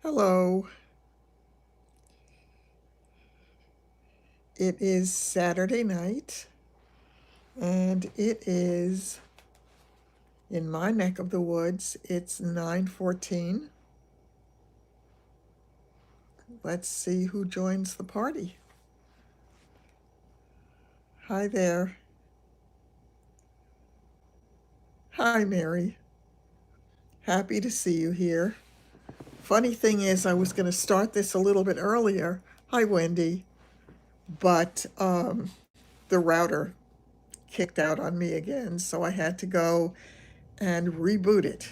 Hello. It is Saturday night, and it is in my neck of the woods. It's 9:14. Let's see who joins the party. Hi there. Hi, Mary. Happy to see you here. Funny thing is, I was going to start this a little bit earlier. Hi, Wendy. But the router kicked out on me again, so I had to go and reboot it.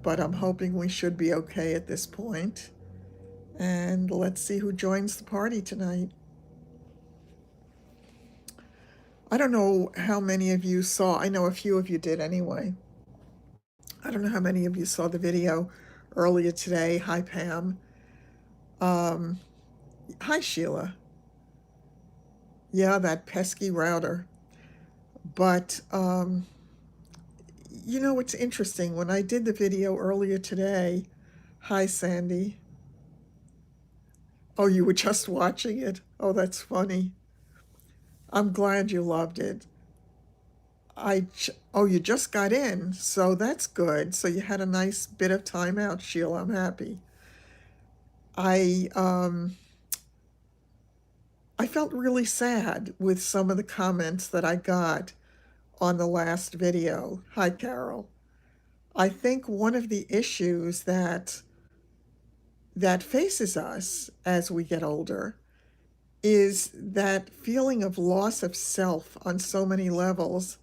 But I'm hoping we should be okay at this point. And let's see who joins the party tonight. I don't know how many of you saw, I know a few of you did anyway. I don't know how many of you saw the video earlier today. Hi, Pam. Um, Hi, Sheila. Yeah, that pesky router. But, it's interesting. When I did the video earlier today, hi, Sandy. Oh, you were just watching it? Oh, that's funny. I'm glad you loved it. Oh, you just got in, so that's good. So you had a nice bit of time out, Sheila. I'm happy. I um, I felt really sad with some of the comments that I got on the last video. Hi, Carol. I think one of the issues that faces us as we get older is that feeling of loss of self on so many levels.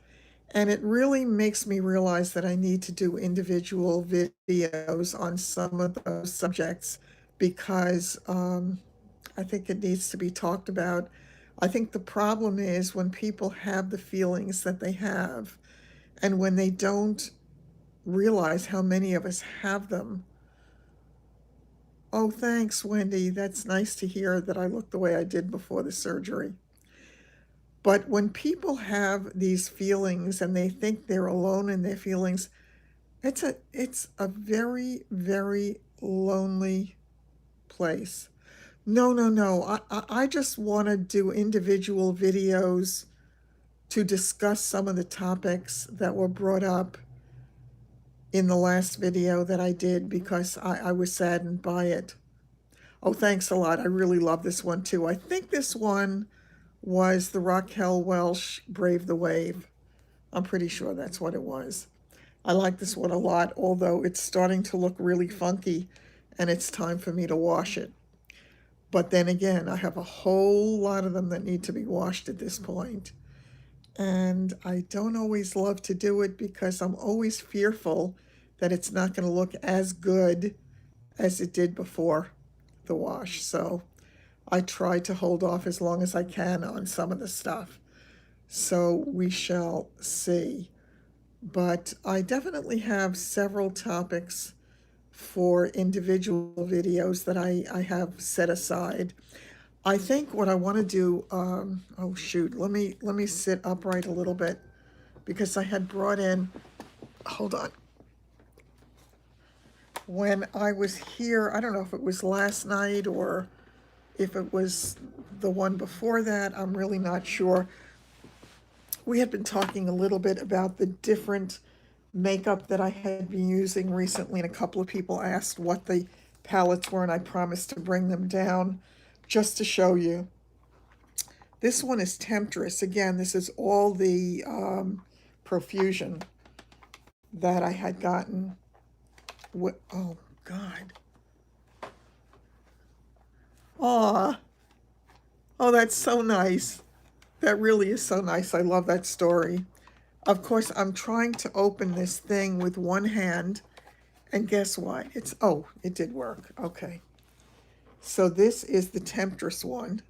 And it really makes me realize that I need to do individual videos on some of those subjects because I think it needs to be talked about. I think the problem is when people have the feelings that they have and when they don't realize how many of us have them. Oh, thanks, Wendy. That's nice to hear that I look the way I did before the surgery. But when people have these feelings and they think they're alone in their feelings, it's a very, very lonely place. No, no, no. I just want to do individual videos to discuss some of the topics that were brought up in the last video that I did because I was saddened by it. Oh, thanks a lot. I really love this one too. I think this one was the Raquel Welch Brave the Wave. I'm pretty sure that's what it was. I like this one a lot, although it's starting to look really funky and it's time for me to wash it. But then again, I have a whole lot of them that need to be washed at this point. And I don't always love to do it because I'm always fearful that it's not going to look as good as it did before the wash. So I try to hold off as long as I can on some of the stuff. So we shall see. But I definitely have several topics for individual videos that I have set aside. I think what I want to do, oh shoot, let me sit upright a little bit because I had brought in, hold on. When I was here, I don't know if it was last night or if it was the one before that, I'm really not sure. We had been talking a little bit about the different makeup that I had been using recently, and a couple of people asked what the palettes were, and I promised to bring them down just to show you. This one is Temptress. Again, this is all the profusion that I had gotten. Oh, God. Aw. Oh, that's so nice. That really is so nice. I love that story. Of course, I'm trying to open this thing with one hand, and guess what? It did work. Okay. So this is the Temptress one.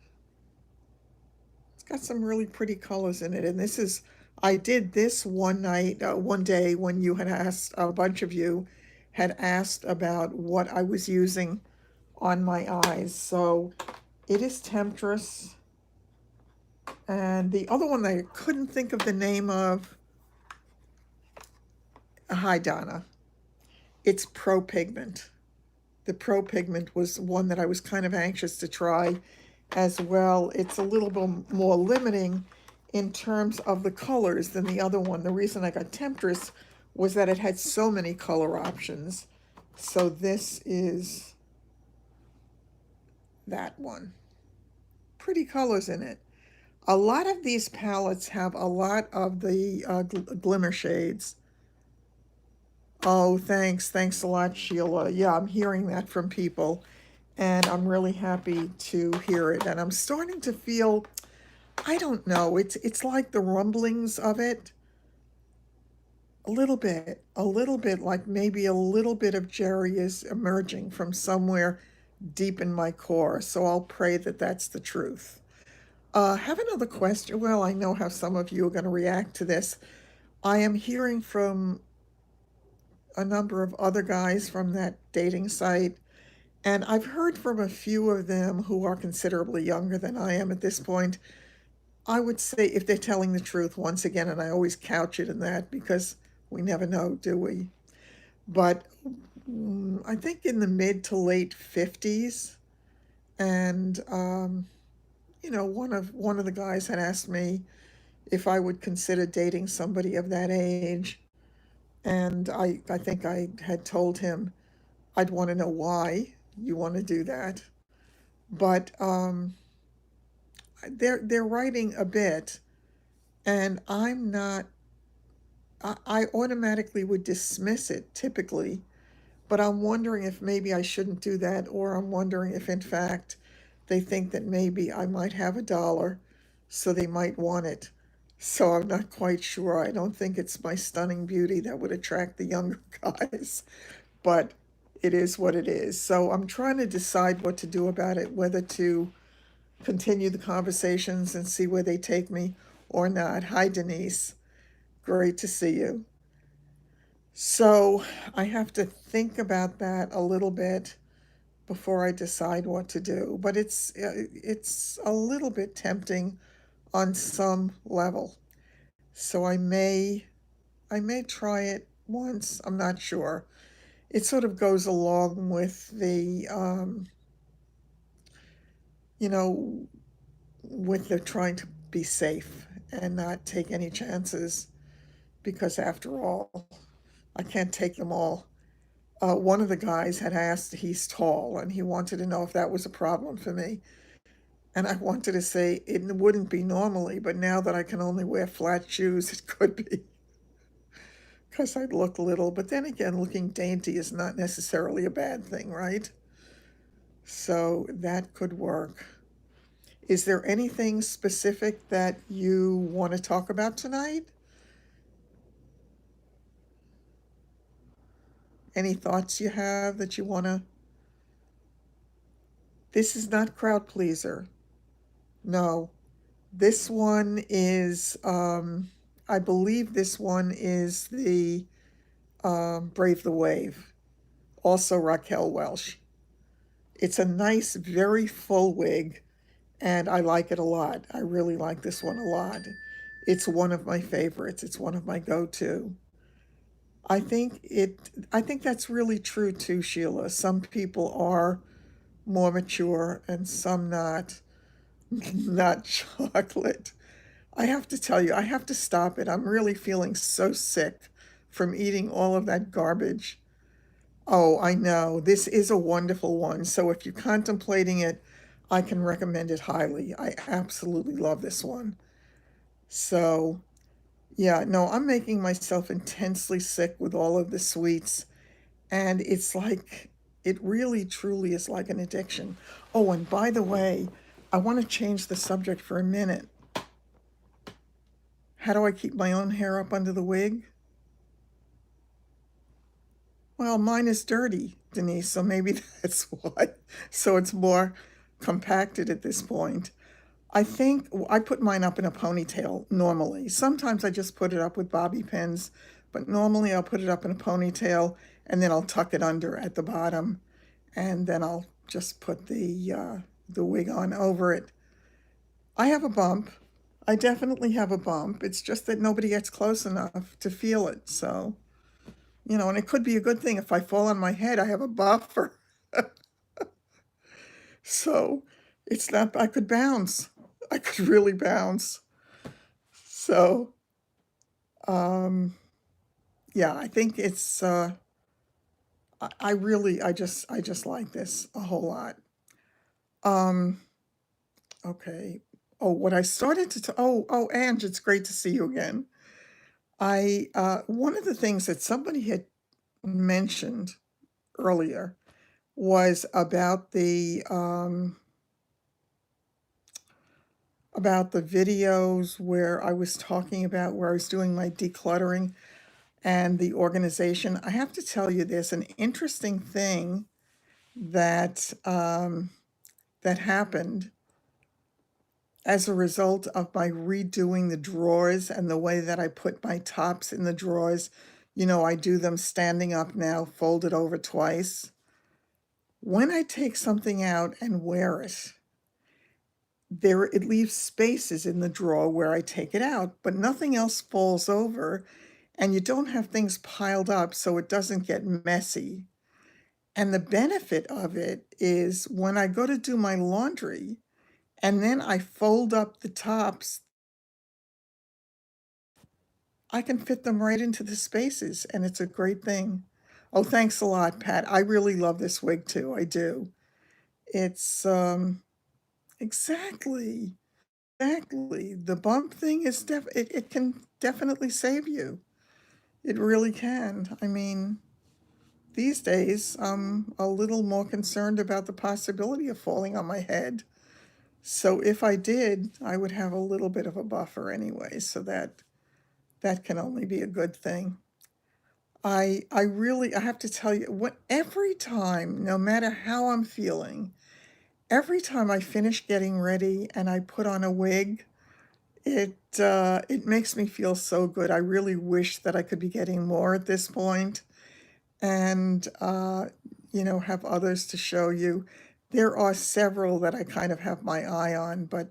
It's got some really pretty colors in it. And I did this one night, one day when you had asked, a bunch of you had asked about what I was using on my eyes. So it is Temptress. And the other one that I couldn't think of the name of, hi, Donna. It's Pro Pigment. the Pro Pigment was one that I was kind of anxious to try as well. It's a little bit more limiting in terms of the colors than the other one. The reason I got Temptress was that it had so many color options. So this is that one. Pretty colors in it. A lot of these palettes have a lot of the glimmer shades. Oh, thanks. Thanks a lot, Sheila. Yeah, I'm hearing that from people, and I'm really happy to hear it. And I'm starting to feel, I don't know, it's like the rumblings of it. A little bit like maybe a little bit of Jerry is emerging from somewhere deep in my core. So I'll pray that that's the truth. Have another question. Well, I know how some of you are going to react to this. I am hearing from a number of other guys from that dating site, and I've heard from a few of them who are considerably younger than I am at this point. I would say if they're telling the truth once again, and I always couch it in that because we never know, do we? But I think in the mid to late 50s, and one of the guys had asked me if I would consider dating somebody of that age, and I think I had told him I'd want to know why you want to do that. But they're writing a bit, and I'm not. I automatically would dismiss it typically, but I'm wondering if maybe I shouldn't do that, or I'm wondering if in fact they think that maybe I might have a dollar, so they might want it. So I'm not quite sure. I don't think it's my stunning beauty that would attract the younger guys, but it is what it is. So I'm trying to decide what to do about it, whether to continue the conversations and see where they take me or not. Hi, Denise. Great to see you. So I have to think about that a little bit before I decide what to do. But it's a little bit tempting on some level. So I may try it once. I'm not sure. It sort of goes along with you know, with the trying to be safe and not take any chances because after all, I can't take them all. One of the guys had asked, he's tall, and he wanted to know if that was a problem for me. And I wanted to say it wouldn't be normally, but now that I can only wear flat shoes, it could be because I'd look little. But then again, looking dainty is not necessarily a bad thing, right? So that could work. Is there anything specific that you want to talk about tonight? Any thoughts you have that you want to? This is not crowd pleaser. No. This one is, I believe this one is the Brave the Wave, also Raquel Welch. It's a nice, very full wig, and I like it a lot. I really like this one a lot. It's one of my favorites. It's one of my go-to. I think I think that's really true too, Sheila. Some people are more mature and some not. Not chocolate. I have to tell you, I have to stop it. I'm really feeling so sick from eating all of that garbage. Oh, I know. This is a wonderful one. So if you're contemplating it, I can recommend it highly. I absolutely love this one. So, yeah, no, I'm making myself intensely sick with all of the sweets. And it's like, it really truly is like an addiction. Oh, and by the way, I want to change the subject for a minute. How do I keep my own hair up under the wig? Well, mine is dirty, Denise, so maybe that's why. So it's more compacted at this point. I think I put mine up in a ponytail normally. Sometimes I just put it up with bobby pins, but normally I'll put it up in a ponytail and then I'll tuck it under at the bottom, and then I'll just put the wig on over it. I have a bump. I definitely have a bump. It's just that nobody gets close enough to feel it. So, and it could be a good thing if I fall on my head, I have a buffer. So, it's not I could bounce. I could really bounce. So, um, yeah, I think it's, I really I just like this a whole lot. Um, okay. Oh, what I started to Ange, it's great to see you again. One of the things that somebody had mentioned earlier was about the videos where I was talking about where I was doing my decluttering and the organization. I have to tell you, there's an interesting thing that, that happened as a result of my redoing the drawers and the way that I put my tops in the drawers. You know, I do them standing up now, folded over twice. When I take something out and wear it, it leaves spaces in the drawer where I take it out, but nothing else falls over, and you don't have things piled up so it doesn't get messy. And the benefit of it is when I go to do my laundry and then I fold up the tops, I can fit them right into the spaces, and it's a great thing. Oh, thanks a lot, Pat. I really love this wig too. I do. It's exactly, exactly. The bump thing is it can definitely save you. It really can. I mean, these days I'm a little more concerned about the possibility of falling on my head. So if I did, I would have a little bit of a buffer anyway, so that can only be a good thing. I have to tell you, what every time, no matter how I'm feeling, every time I finish getting ready and I put on a wig, it makes me feel so good. I really wish that I could be getting more at this point and, have others to show you. There are several that I kind of have my eye on, but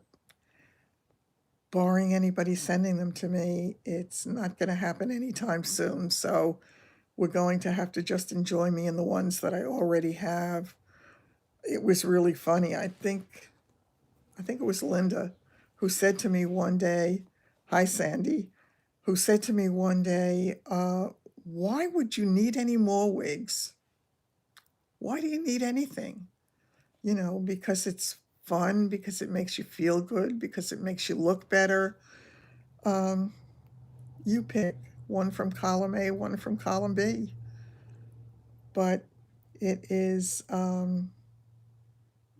barring anybody sending them to me, it's not going to happen anytime soon. So we're going to have to just enjoy me in the ones that I already have. It was really funny. I think it was Linda who said to me one day, "Hi, Sandy," who said to me one day, "Why would you need any more wigs? Why do you need anything? Because it's fun, because it makes you feel good, because it makes you look better. Um, you pick one from column A, one from column B." But it is,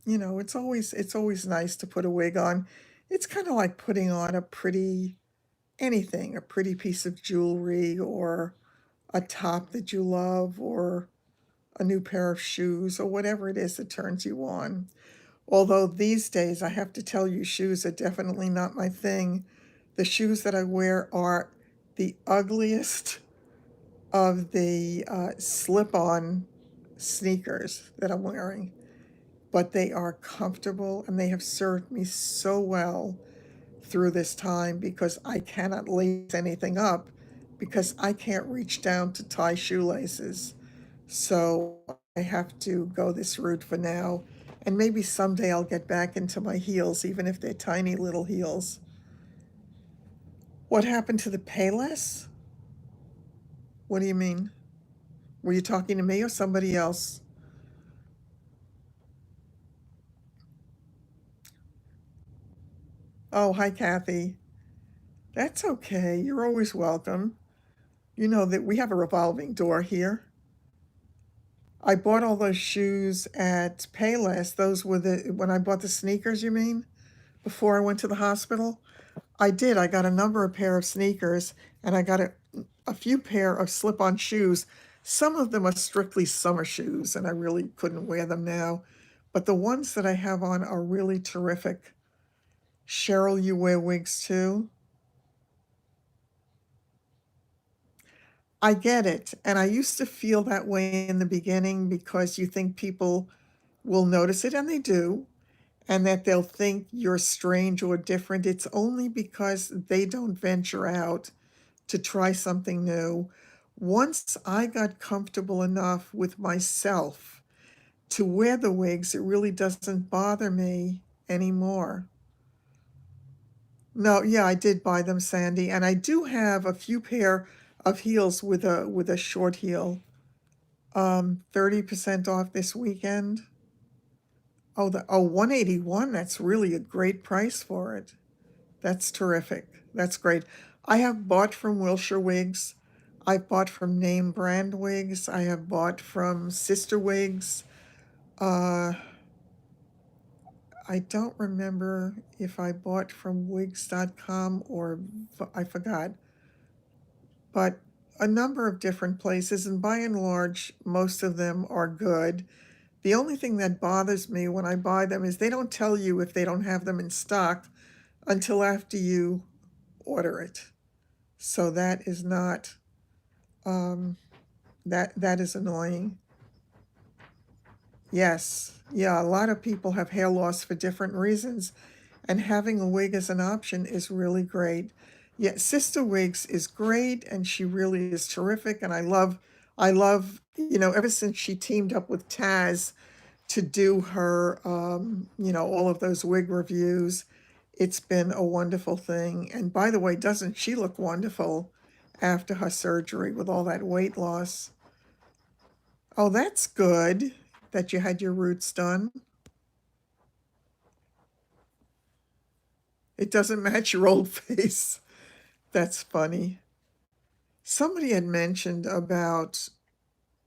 it's always nice to put a wig on. It's kind of like putting on a pretty piece of jewelry or a top that you love or a new pair of shoes or whatever it is that turns you on. Although these days, I have to tell you, shoes are definitely not my thing. The shoes that I wear are the ugliest of the slip-on sneakers that I'm wearing, but they are comfortable and they have served me so well through this time because I cannot lace anything up because I can't reach down to tie shoelaces. So I have to go this route for now. And maybe someday I'll get back into my heels, even if they're tiny little heels. What happened to the Payless? What do you mean? Were you talking to me or somebody else? Oh, hi, Kathy. That's okay. You're always welcome. You know that we have a revolving door here. I bought all those shoes at Payless. Those were when I bought the sneakers, you mean? Before I went to the hospital? I did. I got a number of pair of sneakers and I got a few pair of slip-on shoes. Some of them are strictly summer shoes and I really couldn't wear them now. But the ones that I have on are really terrific. Cheryl, you wear wigs too? I get it. And I used to feel that way in the beginning because you think people will notice it, and they do, and that they'll think you're strange or different. It's only because they don't venture out to try something new. Once I got comfortable enough with myself to wear the wigs, it really doesn't bother me anymore. No, yeah, I did buy them, Sandy, and I do have a few pair of heels with a short heel. 30% off this weekend. Oh, 181, that's really a great price for it. That's terrific. That's great. I have bought from Wilshire Wigs. I've bought from name brand wigs. I have bought from Sister Wigs. Uh, I don't remember if I bought from wigs.com or I forgot, but a number of different places, and by and large, most of them are good. The only thing that bothers me when I buy them is they don't tell you if they don't have them in stock until after you order it. So that is not, um, that is annoying. Yes, yeah, a lot of people have hair loss for different reasons, and having a wig as an option is really great. Yeah, Sister Wigs is great, and she really is terrific, and ever since she teamed up with Taz to do her, all of those wig reviews, it's been a wonderful thing. And by the way, doesn't she look wonderful after her surgery with all that weight loss? Oh, that's good that you had your roots done. It doesn't match your old face. That's funny. Somebody had mentioned about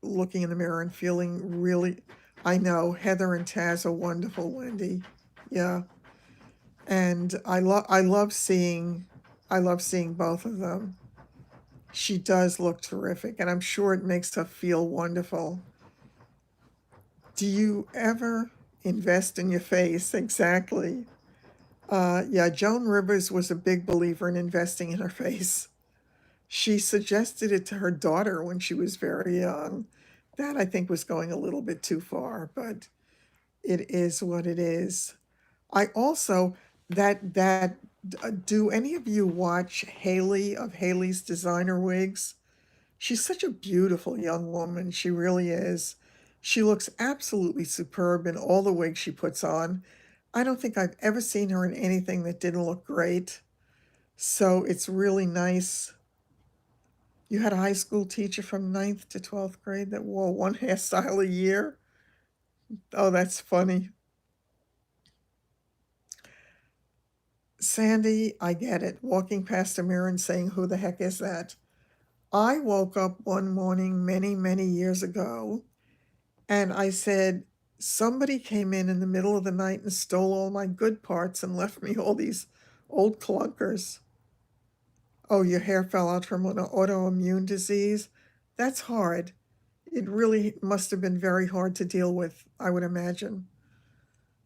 looking in the mirror and feeling really, I know, Heather and Taz are wonderful, Wendy. Yeah. And I love seeing both of them. She does look terrific, and I'm sure it makes her feel wonderful. Do you ever invest in your face? Exactly. Yeah, Joan Rivers was a big believer in investing in her face. She suggested it to her daughter when she was very young. That I think was going a little bit too far, but it is what it is. I also that do any of you watch Haley of Haley's Designer Wigs? She's such a beautiful young woman. She really is. She looks absolutely superb in all the wigs she puts on. I don't think I've ever seen her in anything that didn't look great. So it's really nice. You had a high school teacher from ninth to 12th grade that wore one hairstyle a year? Oh, that's funny. Sandy, I get it. Walking past a mirror and saying, "Who the heck is that?" I woke up one morning many, many years ago and I said, "Somebody came in the middle of the night and stole all my good parts and left me all these old clunkers." Oh, your hair fell out from an autoimmune disease? That's hard. It really must have been very hard to deal with, I would imagine.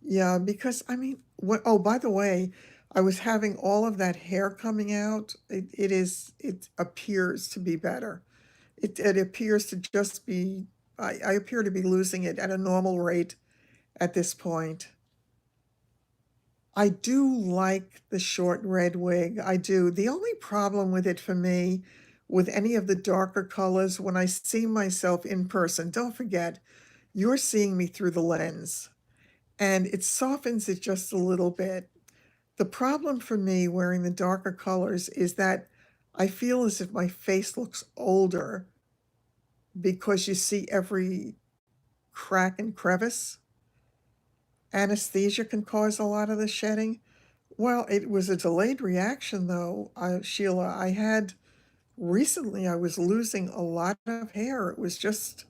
Yeah, because I mean, oh, by the way, I was having all of that hair coming out. It appears to be better. It appears to just be, I appear to be losing it at a normal rate at this point. I do like the short red wig. I do. The only problem with it for me, with any of the darker colors, when I see myself in person, don't forget, you're seeing me through the lens, and it softens it just a little bit. The problem for me wearing the darker colors is that I feel as if my face looks older because you see every crack and crevice. Anesthesia can cause a lot of the shedding. Well, it was a delayed reaction, though, Sheila. I had recently, I was losing a lot of hair. It was just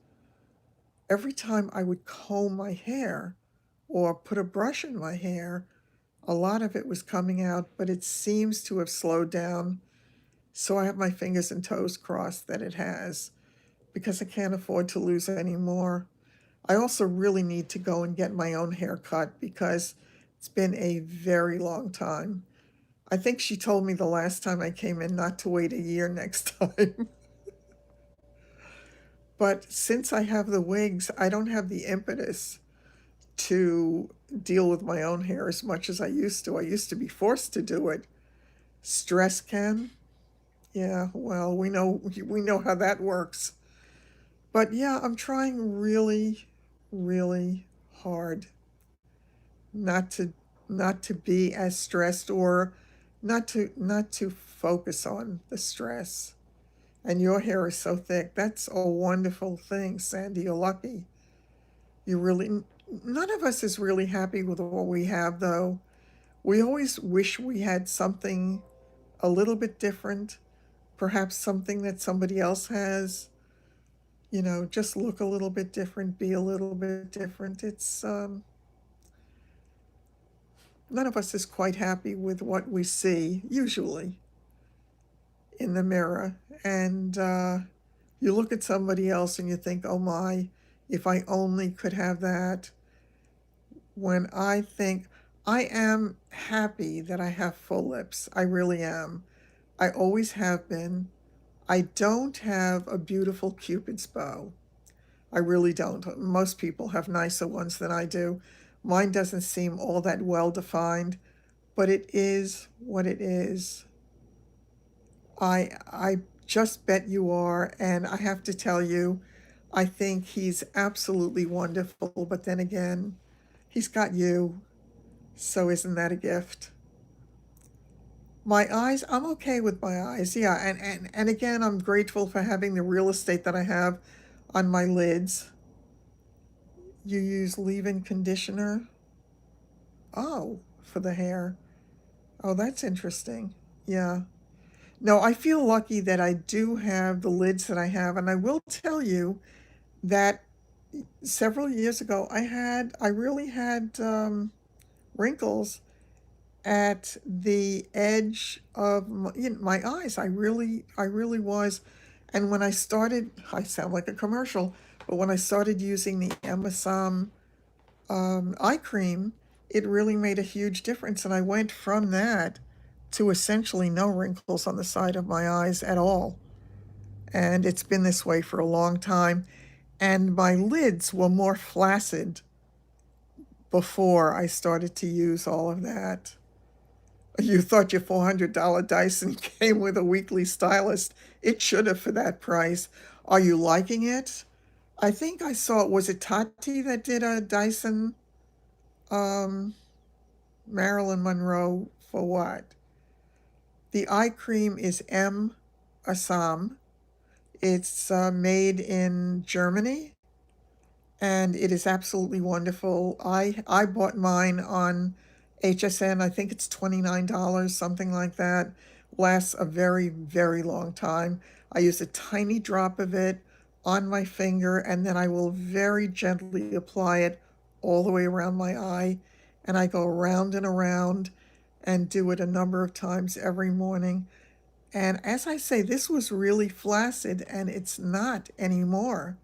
every time I would comb my hair or put a brush in my hair, a lot of it was coming out, but it seems to have slowed down. So I have my fingers and toes crossed that it has because I can't afford to lose any more. I also really need to go and get my own hair cut because it's been a very long time. I think she told me the last time I came in not to wait a year next time. But since I have the wigs, I don't have the impetus to deal with my own hair as much as I used to. I used to be forced to do it. Stress can. Yeah, well, we know how that works. But yeah, I'm trying really, really hard not to not to be as stressed, or not to focus on the stress. And your hair is so thick. That's a wonderful thing, Sandy. You're lucky. You really, none of us is really happy with what we have, though. We always wish we had something a little bit different, perhaps something that somebody else has. Just look a little bit different, be a little bit different. None of us is quite happy with what we see, usually, in the mirror. And you look at somebody else and you think, oh my, if I only could have that. When I think, I am happy that I have full lips. I really am. I always have been. I don't have a beautiful Cupid's bow. I really don't. Most people have nicer ones than I do. Mine doesn't seem all that well defined, but it is what it is. I just bet you are, and I have to tell you, I think he's absolutely wonderful, but then again, he's got you, so isn't that a gift? My eyes, I'm okay with my eyes, yeah, and again, I'm grateful for having the real estate that I have on my lids. You use leave-in conditioner? Oh, for the hair. Oh, that's interesting. Yeah. No, I feel lucky that I do have the lids that I have, and I will tell you that several years ago I really had wrinkles at the edge of my eyes. I really was. And when I started, I sound like a commercial, but when I started using the MSM eye cream, it really made a huge difference. And I went from that to essentially no wrinkles on the side of my eyes at all. And it's been this way for a long time. And my lids were more flaccid before I started to use all of that. You thought your $400 Dyson came with a weekly stylist. It should have for that price. Are you liking it? I think I saw, was it Tati that did a Dyson um, Marilyn Monroe for what? The eye cream is M. Assam. It's made in Germany, and it is absolutely wonderful. I bought mine on HSN. I think it's $29, something like that. Lasts a very, very long time. I use a tiny drop of it on my finger, and then I will very gently apply it all the way around my eye. And I go around and around and do it a number of times every morning. And as I say, this was really flaccid, and it's not anymore.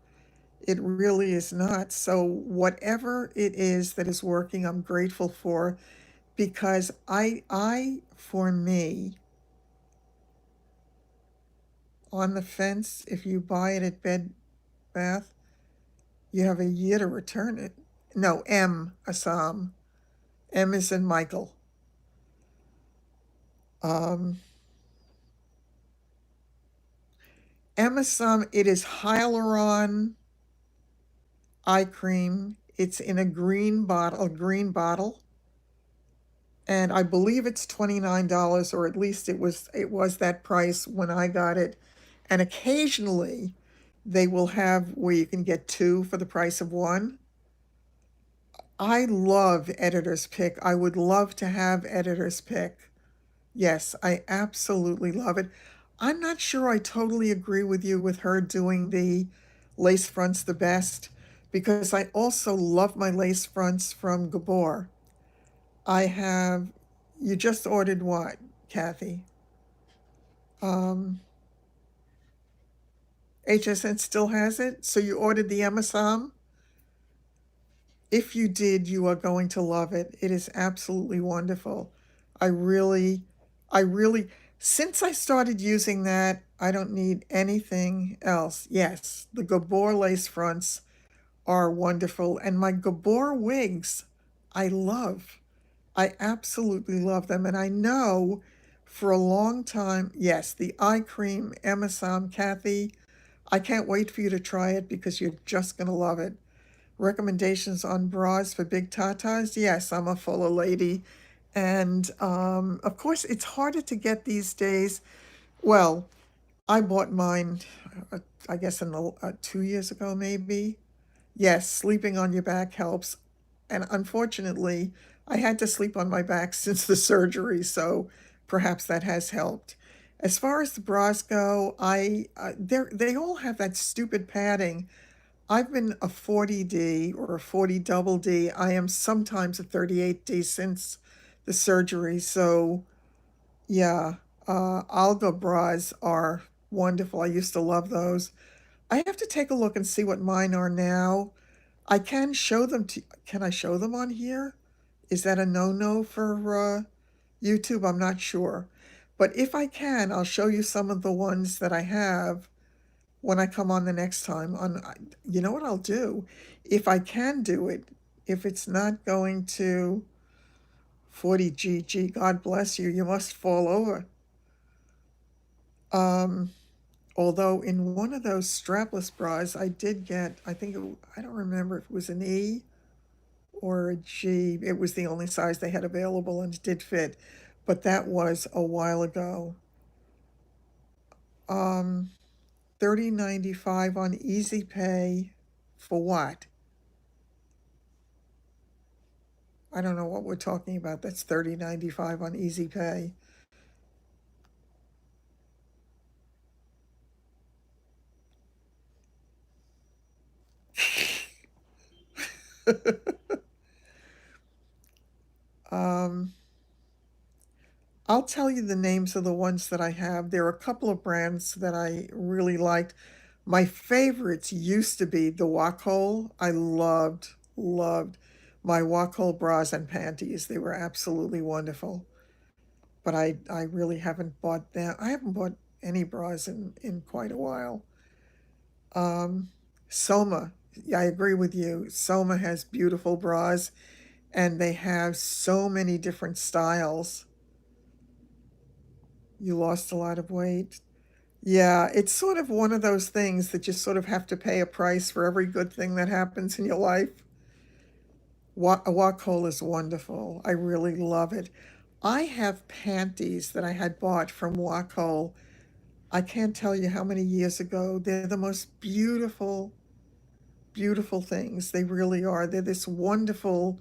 It really is not. So whatever it is that is working, I'm grateful for, because for me, on the fence, if you buy it at Bed Bath, you have a year to return it. No, M. Assam. M is in Michael. Um, M. Assam, it is hyaluron eye cream. It's in a green bottle. And I believe it's $29, or at least it was that price when I got it. And occasionally they will have where you can get two for the price of one. I love Editor's Pick. I would love to have Editor's Pick. Yes, I absolutely love it. I'm not sure I totally agree with you with her doing the lace fronts the best, because I also love my lace fronts from Gabor. I have, you just ordered what, Kathy? Um, HSN still has it? So you ordered the MSM? If you did, you are going to love it. It is absolutely wonderful. I really, I really, since I started using that, I don't need anything else. Yes, the Gabor lace fronts are wonderful. And my Gabor wigs, I love. I absolutely love them. And I know for a long time, yes, the eye cream, MSM, Kathy, I can't wait for you to try it because you're just going to love it. recommendations on bras for big tatas? Yes, I'm a fuller lady. And of course, it's harder to get these days. Well, I bought mine, I guess, in the 2 years ago, maybe. Yes, sleeping on your back helps. And unfortunately, I had to sleep on my back since the surgery, so perhaps that has helped. As far as the bras go, they all have that stupid padding. I've been a 40D or a 40 double D. I am sometimes a 38D since the surgery. So, yeah, Alga bras are wonderful. I used to love those. I have to take a look and see what mine are now. I can show them to, can I show them on here? Is that a no-no for YouTube? I'm not sure. But if I can, I'll show you some of the ones that I have when I come on the next time. You know what I'll do? If I can do it, if it's not going to 40GG, God bless you, you must fall over. Um, Although in one of those strapless bras, I did get, I don't remember if it was an E or a G. It was the only size they had available and it did fit, but that was a while ago. Um, 30.95 on Easy Pay for what? I don't know what we're talking about. That's 30.95 on Easy Pay. um, I'll tell you the names of the ones that I have. There are a couple of brands that I really liked. My favorites used to be the Wacol. I loved my Wacol bras and panties. They were absolutely wonderful. But I really haven't bought them. I haven't bought any bras in quite a while. Um, Soma. Yeah, I agree with you. Soma has beautiful bras and they have so many different styles. You lost a lot of weight. Yeah, it's sort of one of those things that you sort of have to pay a price for every good thing that happens in your life. Wacol is wonderful. I really love it. I have panties that I had bought from Wacol. I can't tell you how many years ago. They're the most beautiful, beautiful things. They really are. They're this wonderful,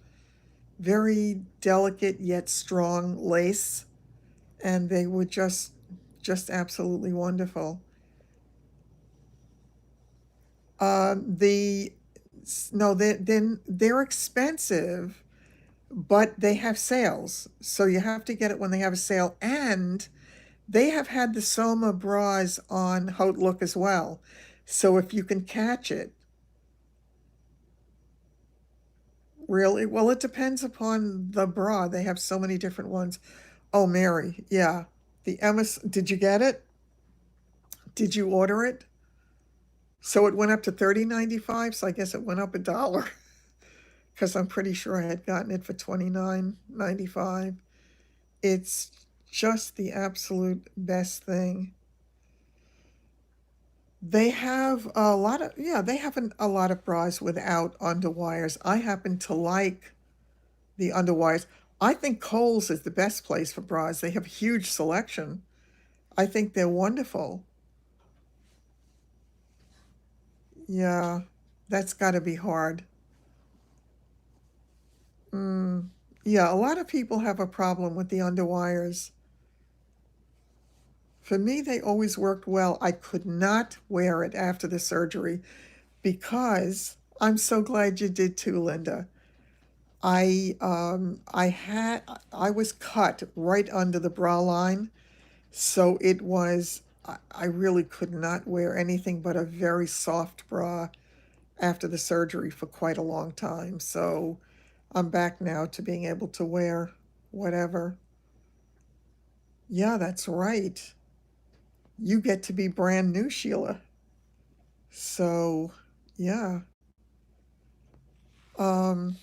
very delicate yet strong lace, and they were just absolutely wonderful. The no, they're expensive, but they have sales, so you have to get it when they have a sale. And they have had the Soma bras on Haute Look as well. So if you can catch it, really, well, it depends upon the bra. They have so many different ones. Oh, Mary, yeah, the Emma. Did you get it? Did you order it? So it went up to 30.95. So I guess it went up $1. Because I'm pretty sure I had gotten it for 29.95. It's just the absolute best thing. They have a lot of, yeah, they have a lot of bras without underwires. I happen to like the underwires. I think Kohl's is the best place for bras. They have a huge selection. I think they're wonderful. Yeah, that's got to be hard. Mm, yeah, a lot of people have a problem with the underwires. For me, they always worked well. I could not wear it after the surgery because I'm so glad you did too, Linda. I was cut right under the bra line, so I really could not wear anything but a very soft bra after the surgery for quite a long time. So I'm back now to being able to wear whatever. Yeah, that's right. You get to be brand new, Sheila. So, yeah. Um,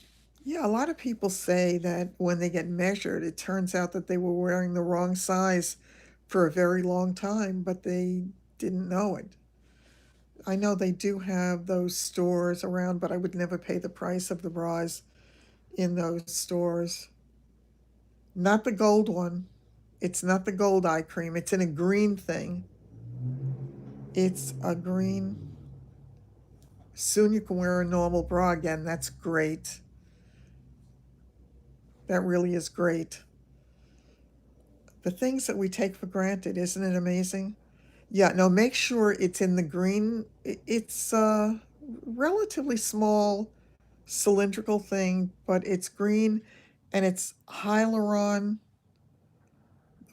yeah, a lot of people say that when they get measured, it turns out that they were wearing the wrong size for a very long time, but they didn't know it. I know they do have those stores around, but I would never pay the price of the bras in those stores. Not the gold one. It's not the gold eye cream. It's in a green thing. It's a green. Soon you can wear a normal bra again. That's great. That really is great. The things that we take for granted, isn't it amazing? Yeah, no, make sure it's in the green. It's a relatively small cylindrical thing, but it's green and it's hyaluron.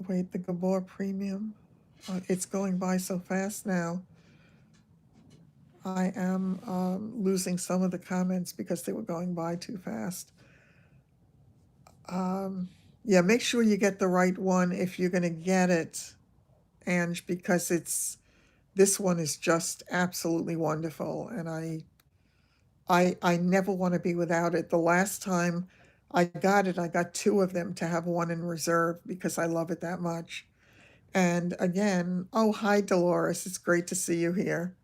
Wait, the Gabor Premium. It's going by so fast now. I am losing some of the comments because they were going by too fast. Um, yeah, make sure you get the right one if you're going to get it, Ange, because this one is just absolutely wonderful, and I never want to be without it. The last time I got it, I got two of them to have one in reserve because I love it that much. And again, oh, hi, Dolores. It's great to see you here.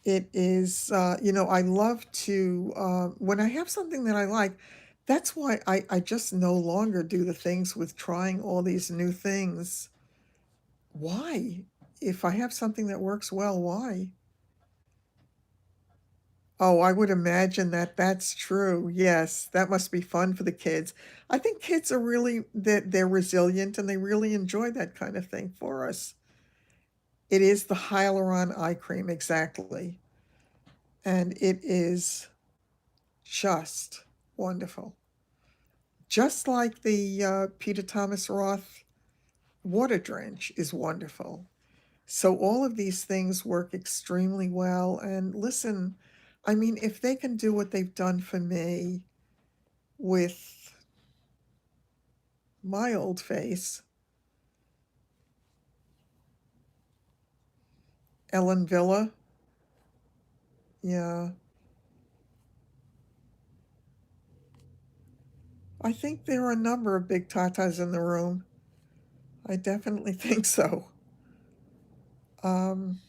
It is, I love to, when I have something that I like, that's why I just no longer do the things with trying all these new things. Why? If I have something that works well, why? Oh, I would imagine that that's true. Yes, that must be fun for the kids. I think kids are really that they're resilient and they really enjoy that kind of thing for us. It is the hyaluron eye cream, exactly. And it is just wonderful. Just like the Peter Thomas Roth water drench is wonderful. So all of these things work extremely well. And listen, I mean, if they can do what they've done for me with my old face, Ellen Villa, yeah, I think there are a number of big tatas in the room. I definitely think so. Um,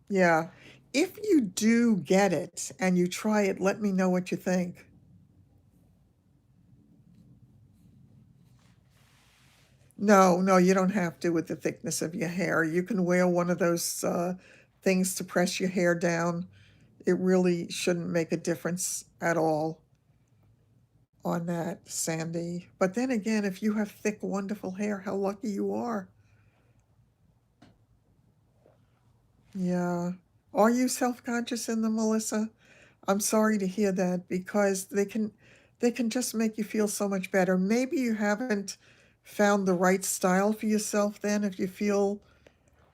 yeah. If you do get it and you try it, let me know what you think. No, no, you don't have to with the thickness of your hair. You can wear one of those things to press your hair down. It really shouldn't make a difference at all on that, Sandy. But then again, if you have thick, wonderful hair, how lucky you are. Yeah. Are you self-conscious in them, Melissa? I'm sorry to hear that because they can just make you feel so much better. Maybe you haven't found the right style for yourself then if you feel,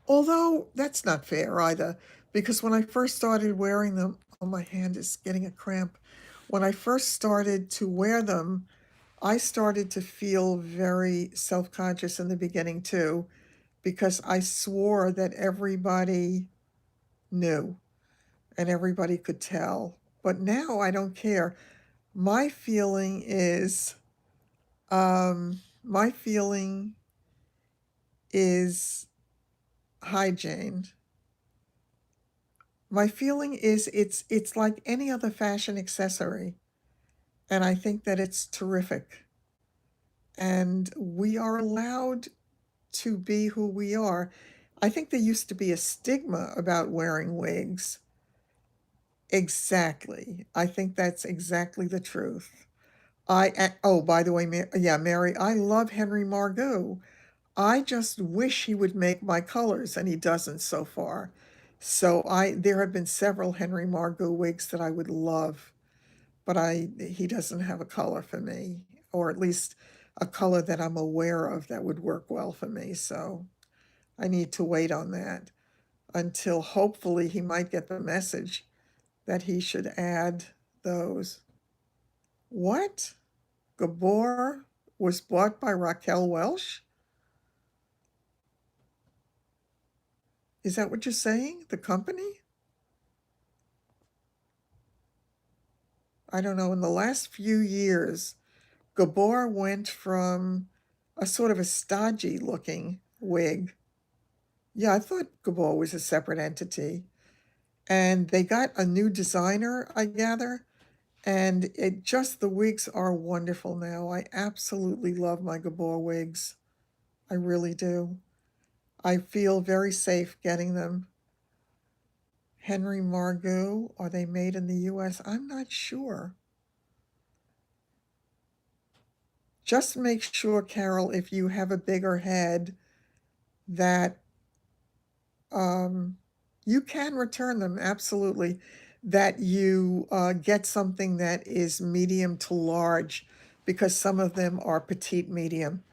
although that's not fair either, because when I first started wearing them, oh, my hand is getting a cramp. When I first started to wear them, I started to feel very self-conscious in the beginning too, because I swore that everybody knew and everybody could tell. But now I don't care. My feeling is, my feeling is, hi Jane. My feeling is it's like any other fashion accessory, and I think that it's terrific. And we are allowed to be who we are. I think there used to be a stigma about wearing wigs. Exactly. I think that's exactly the truth. Oh, by the way, yeah, Mary, I love Henry Margot. I just wish he would make my colors, and he doesn't so far. So there have been several Henry Margot wigs that I would love, but he doesn't have a color for me, or at least a color that I'm aware of that would work well for me. So I need to wait on that until hopefully he might get the message that he should add those. What? Gabor was bought by Raquel Welch? Is that what you're saying? The company? I don't know. In the last few years, Gabor went from a sort of a stodgy looking wig Yeah, I thought Gabor was a separate entity, and they got a new designer, I gather, and it just the wigs are wonderful now. I absolutely love my Gabor wigs. I really do. I feel very safe getting them. Henry Margot, are they made in the US? I'm not sure. Just make sure, Carol, if you have a bigger head, that um, you can return them, absolutely. That you get something that is medium to large, because some of them are petite medium.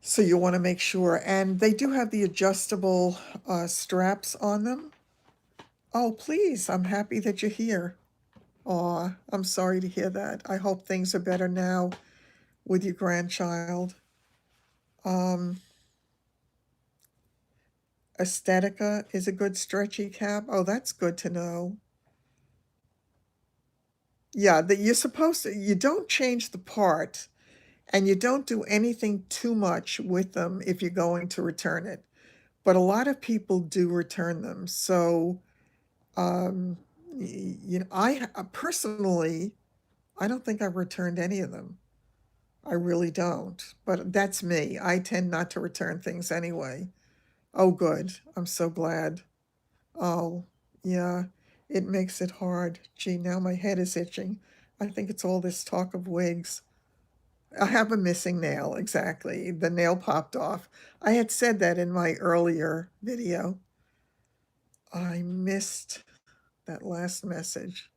So you want to make sure. And they do have the adjustable straps on them. Oh, please, I'm happy that you're here. Aw, I'm sorry to hear that. I hope things are better now with your grandchild. Um, Aesthetica is a good stretchy cap. Oh, that's good to know. Yeah, that you're supposed to, you don't change the part and you don't do anything too much with them if you're going to return it. But a lot of people do return them. So, um, you know, personally, I don't think I've returned any of them. I really don't. But that's me. I tend not to return things anyway. Oh, good. I'm so glad. Oh, yeah, it makes it hard. Gee, now my head is itching. I think it's all this talk of wigs. I have a missing nail, exactly. The nail popped off. I had said that in my earlier video. I missed that last message.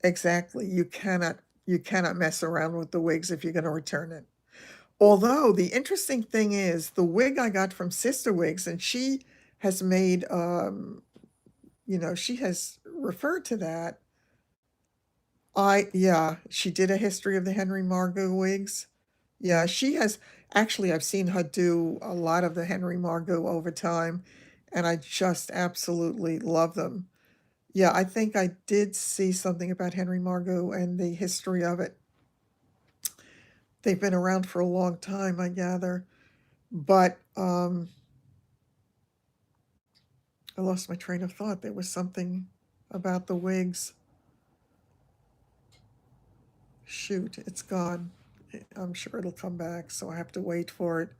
Exactly. You cannot mess around with the wigs if you're going to return it. Although the interesting thing is the wig I got from Sister Wigs, and she has made she has referred to that. Yeah, she did a history of the Henry Margot wigs. Yeah, she has actually, I've seen her do a lot of the Henry Margot over time, and I just absolutely love them. Yeah, I think I did see something about Henry Margot and the history of it. They've been around for a long time, I gather. But I lost my train of thought. There was something about the wigs. Shoot, it's gone. I'm sure it'll come back, so I have to wait for it.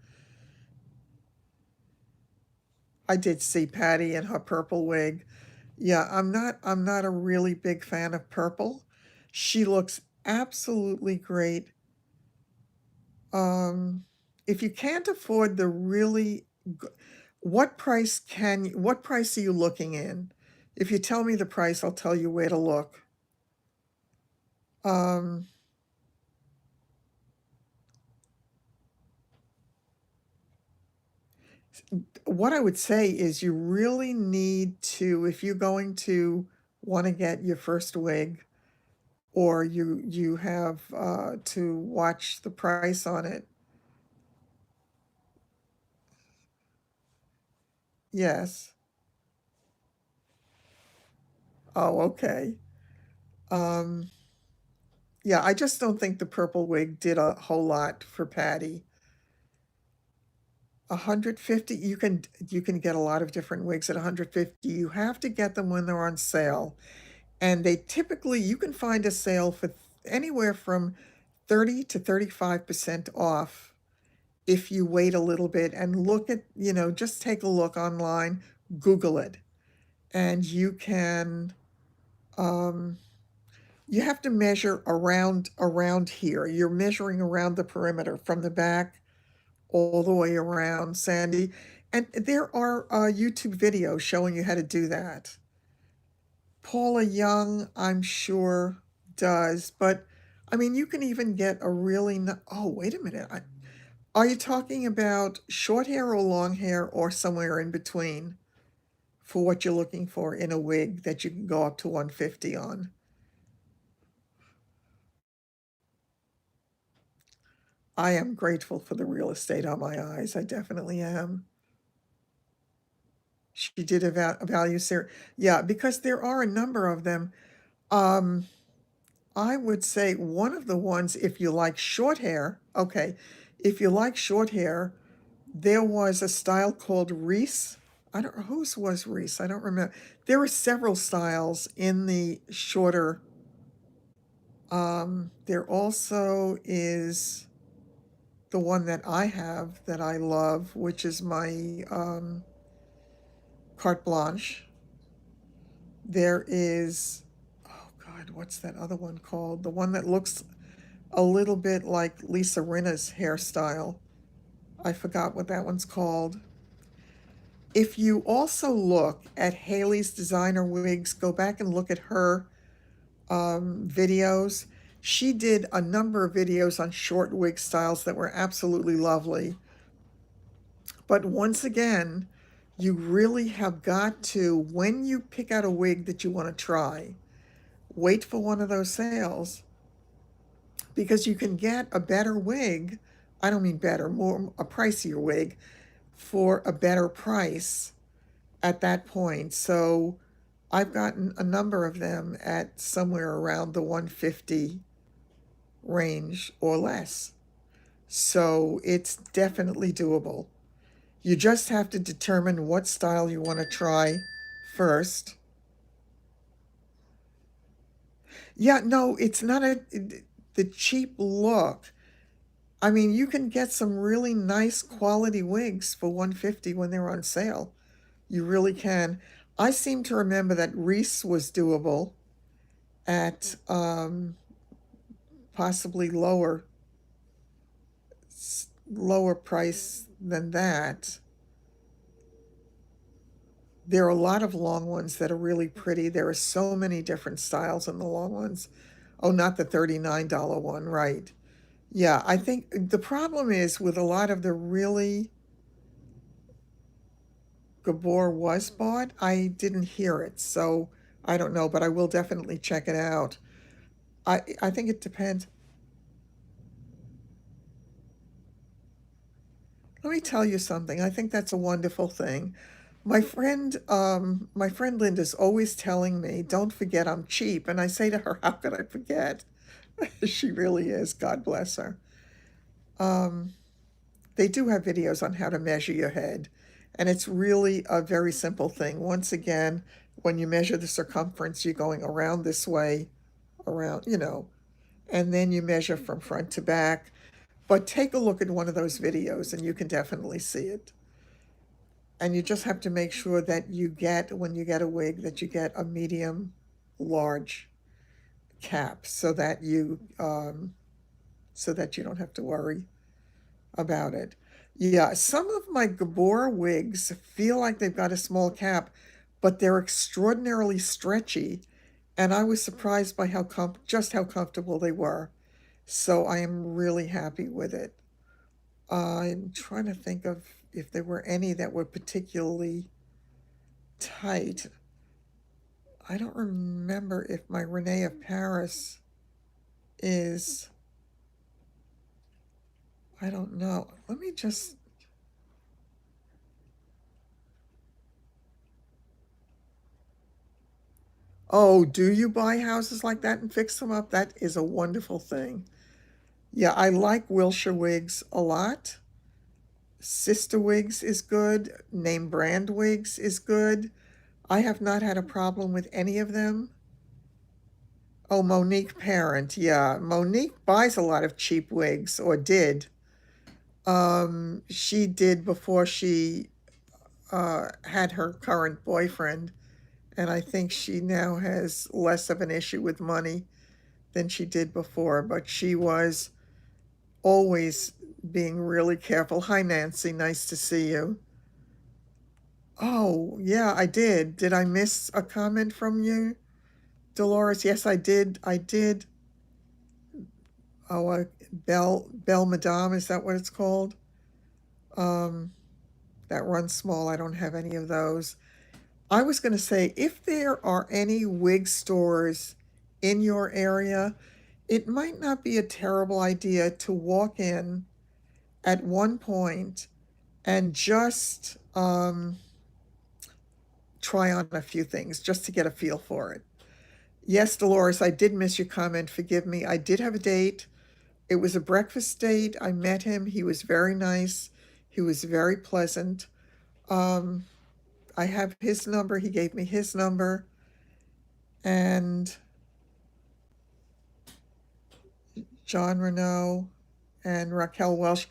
I did see Patty in her purple wig. Yeah, I'm not a really big fan of purple. She looks absolutely great. Um, if you can't afford the really what price are you looking in? If you tell me the price, I'll tell you where to look. Um, what I would say is you really need to, if you're going to want to get your first wig, or you have to watch the price on it. Yes. Oh, okay. Um, yeah, I just don't think the purple wig did a whole lot for Patty. 150, you can get a lot of different wigs at 150. You have to get them when they're on sale. And they typically, you can find a sale for anywhere from 30 to 35% off if you wait a little bit and look at, just take a look online, Google it, and um, you have to measure around here. You're measuring around the perimeter from the back all the way around, Sandy. And there are YouTube videos showing you how to do that. Paula Young, I'm sure, does, but I mean, you can even get a really. Oh, wait a minute. Are you talking about short hair or long hair or somewhere in between for what you're looking for in a wig that you can go up to 150 on? I am grateful for the real estate on my eyes. I definitely am. She did a value series. Yeah, because there are a number of them. Um, I would say one of the ones, if you like short hair, okay, if you like short hair, there was a style called Reese. I don't know whose was Reese. I don't remember. There were several styles in the shorter. There also is the one that I have that I love, which is my carte blanche. There is, oh God, what's that other one called? The one that looks a little bit like Lisa Rinna's hairstyle. I forgot what that one's called. If you also look at Haley's designer wigs, go back and look at her videos. She did a number of videos on short wig styles that were absolutely lovely. But once again, you really have got to, when you pick out a wig that you want to try, wait for one of those sales because you can get a better wig. I don't mean better, more a pricier wig for a better price at that point. So I've gotten a number of them at somewhere around the 150 range or less. So it's definitely doable. You just have to determine what style you want to try first. Yeah, no, it's not the cheap look. I mean, you can get some really nice quality wigs for 150 when they're on sale. You really can. I seem to remember that Reese was doable at possibly lower price than that. There are a lot of long ones that are really pretty. There are so many different styles in the long ones. Oh, not the $39 one, right. Yeah, I think the problem is with a lot of the really Gabor was bought, I didn't hear it, so I don't know, but I will definitely check it out. I think it depends. Let me tell you something. I think that's a wonderful thing. My friend Linda's always telling me, "Don't forget I'm cheap," and I say to her, "How could I forget?" She really is. God bless her. Um, they do have videos on how to measure your head, and it's really a very simple thing. Once again, when you measure the circumference, you're going around this way, around, and then you measure from front to back. But take a look at one of those videos and you can definitely see it. And you just have to make sure that when you get a wig, that you get a medium large cap so that you don't have to worry about it. Yeah, some of my Gabor wigs feel like they've got a small cap, but they're extraordinarily stretchy, and I was surprised by just how comfortable they were. So I am really happy with it. I'm trying to think of if there were any that were particularly tight. I don't remember if my Renee of Paris is. I don't know. Let me just. Oh, do you buy houses like that and fix them up? That is a wonderful thing. Yeah, I like Wilshire Wigs a lot. Sister Wigs is good. Name Brand Wigs is good. I have not had a problem with any of them. Oh, Monique Parent. Yeah, Monique buys a lot of cheap wigs, or did. She did before she had her current boyfriend, and I think she now has less of an issue with money than she did before, but she was always being really careful. Hi, Nancy. Nice to see you. Oh, yeah, I did. Did I miss a comment from you, Dolores? Yes, I did. I did. Oh, Belle Madame, is that what it's called? Um, that runs small. I don't have any of those. I was going to say, if there are any wig stores in your area, it might not be a terrible idea to walk in at one point and just try on a few things just to get a feel for it. Yes, Dolores, I did miss your comment. Forgive me. I did have a date. It was a breakfast date. I met him. He was very nice. He was very pleasant. Um, I have his number. He gave me his number. And John Renault and Raquel Welsh.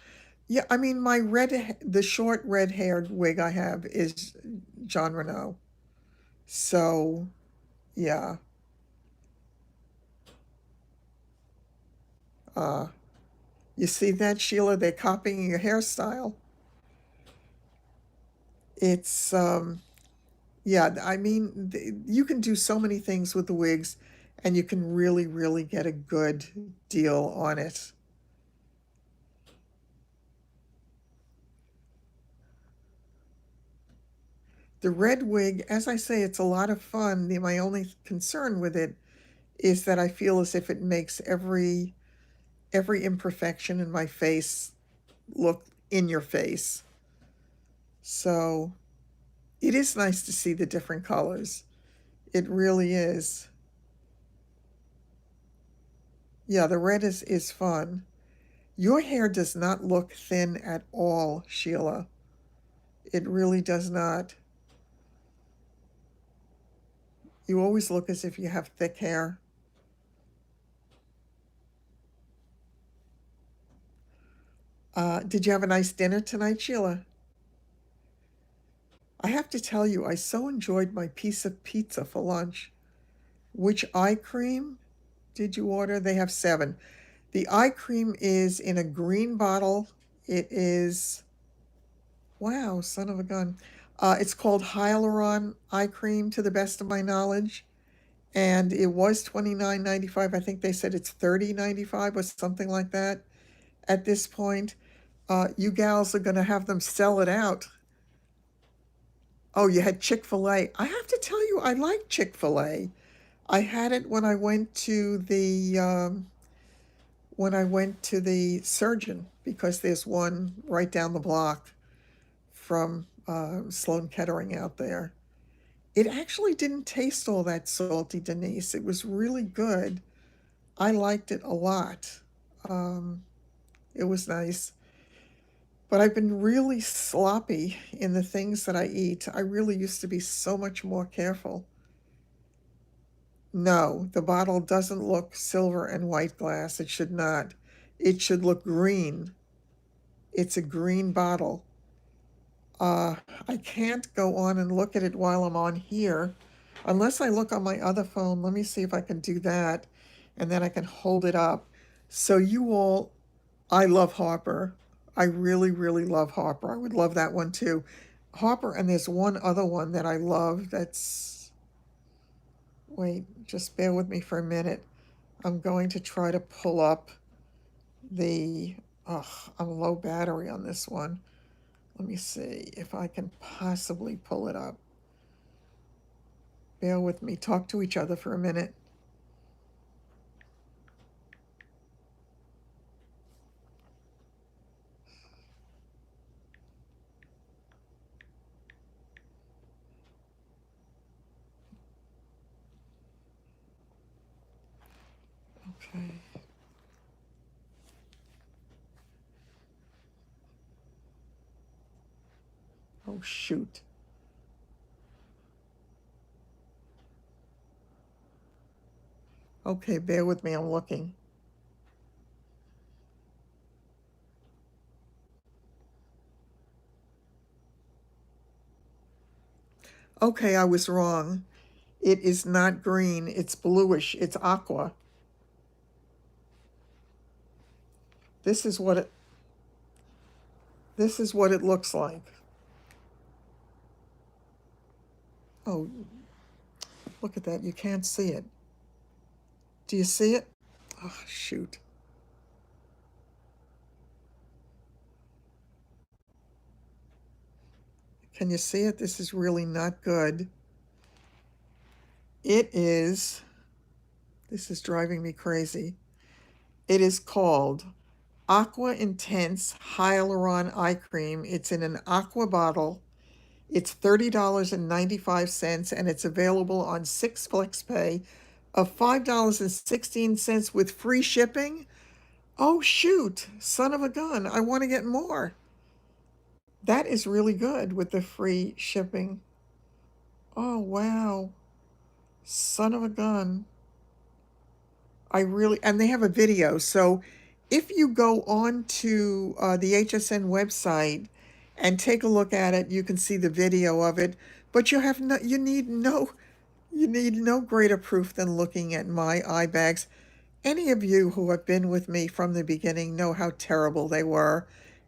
Yeah, I mean, the short red-haired wig I have is John Renault. So, yeah. Uh, you see that, Sheila? They're copying your hairstyle. It's, yeah, I mean, you can do so many things with the wigs, and you can really, really get a good deal on it. The red wig, as I say, it's a lot of fun. My only concern with it is that I feel as if it makes every imperfection in my face look in your face. So it is nice to see the different colors. It really is. Yeah, the red is fun. Your hair does not look thin at all, Sheila. It really does not. You always look as if you have thick hair. Did you have a nice dinner tonight, Sheila? I have to tell you, I so enjoyed my piece of pizza for lunch. Which eye cream did you order? They have 7. The eye cream is in a green bottle. It is, wow, son of a gun. It's called Hyaluron eye cream, to the best of my knowledge. And it was 29.95. I think they said it's 30.95 or something like that at this point. You gals are going to have them sell it out. Oh, you had Chick-fil-A. I have to tell you, I like Chick-fil-A. I had it when I went to the surgeon, because there's one right down the block from Sloan Kettering out there. It actually didn't taste all that salty, Denise. It was really good. I liked it a lot. Um, it was nice. But I've been really sloppy in the things that I eat. I really used to be so much more careful. No, the bottle doesn't look silver and white glass. It should not. It should look green. It's a green bottle. Uh, I can't go on and look at it while I'm on here unless I look on my other phone. Let me see if I can do that, and then I can hold it up. So you all, I love Harper. I really, really love Harper. I would love that one too. Harper, and there's one other one that I love that's, wait, just bear with me for a minute. I'm going to try to pull up the, oh, I'm low battery on this one. Let me see if I can possibly pull it up. Bear with me. Talk to each other for a minute. Okay. Oh, shoot. Okay, bear with me. I'm looking. Okay, I was wrong. It is not green. It's bluish. It's aqua. This is what it this is what it looks like. Oh, look at that. You can't see it. Do you see it? Oh, shoot. Can you see it? This is really not good. It is, this is driving me crazy. It is called Aqua Intense Hyaluron Eye Cream. It's in an aqua bottle. It's $30.95, and it's available on 6 FlexPay. of $5.16 with free shipping. Oh, shoot, son of a gun. I want to get more. That is really good with the free shipping. Oh, wow. Son of a gun. And they have a video. So if you go on to the HSN website and take a look at it, you can see the video of it. But you need no greater proof than looking at my eye bags. Any of you who have been with me from the beginning know how terrible they were,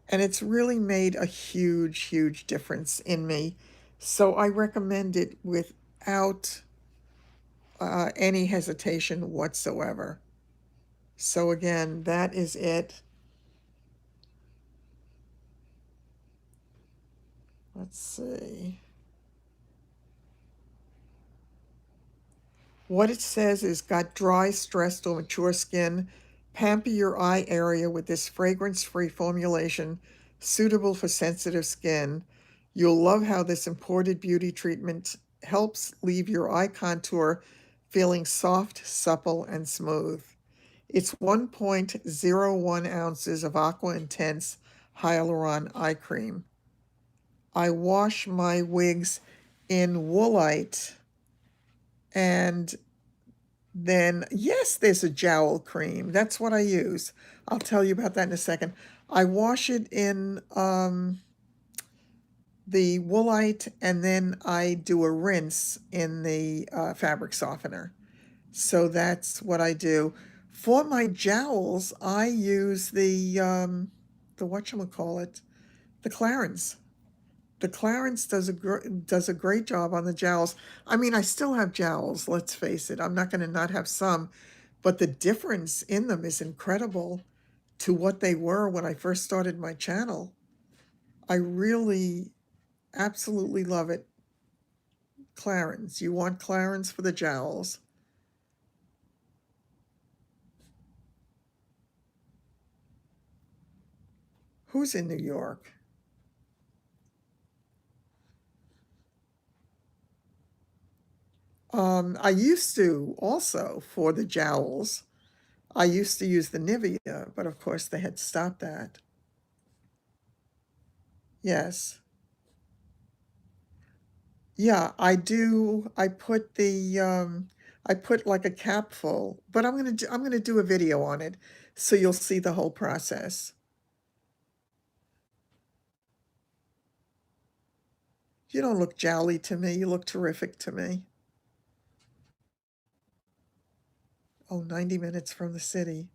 and it's really made a huge, huge difference in me. So I recommend it without any hesitation whatsoever. So again, that is it. Let's see. What it says is, got dry, stressed, or mature skin? Pamper your eye area with this fragrance-free formulation suitable for sensitive skin. You'll love how this imported beauty treatment helps leave your eye contour feeling soft, supple, and smooth. It's 1.01 ounces of Aqua Intense Hyaluron Eye Cream. I wash my wigs in Woolite, and then, yes, there's a jowl cream. That's what I use. I'll tell you about that in a second. I wash it in the Woolite, and then I do a rinse in the fabric softener. So that's what I do. For my jowls, I use the whatchamacallit, the Clarins. The Clarins does a great job on the jowls. I mean, I still have jowls, let's face it. I'm not going to not have some, but the difference in them is incredible to what they were when I first started my channel. I really absolutely love it. Clarins. You want Clarins for the jowls. Who's in New York? I used to also for the jowls. I used to use the Nivea, but of course they had stopped that. Yes. Yeah, I do. I put like a capful, but I'm gonna do a video on it so you'll see the whole process. You don't look jowly to me. You look terrific to me. Oh, 90 minutes from the city.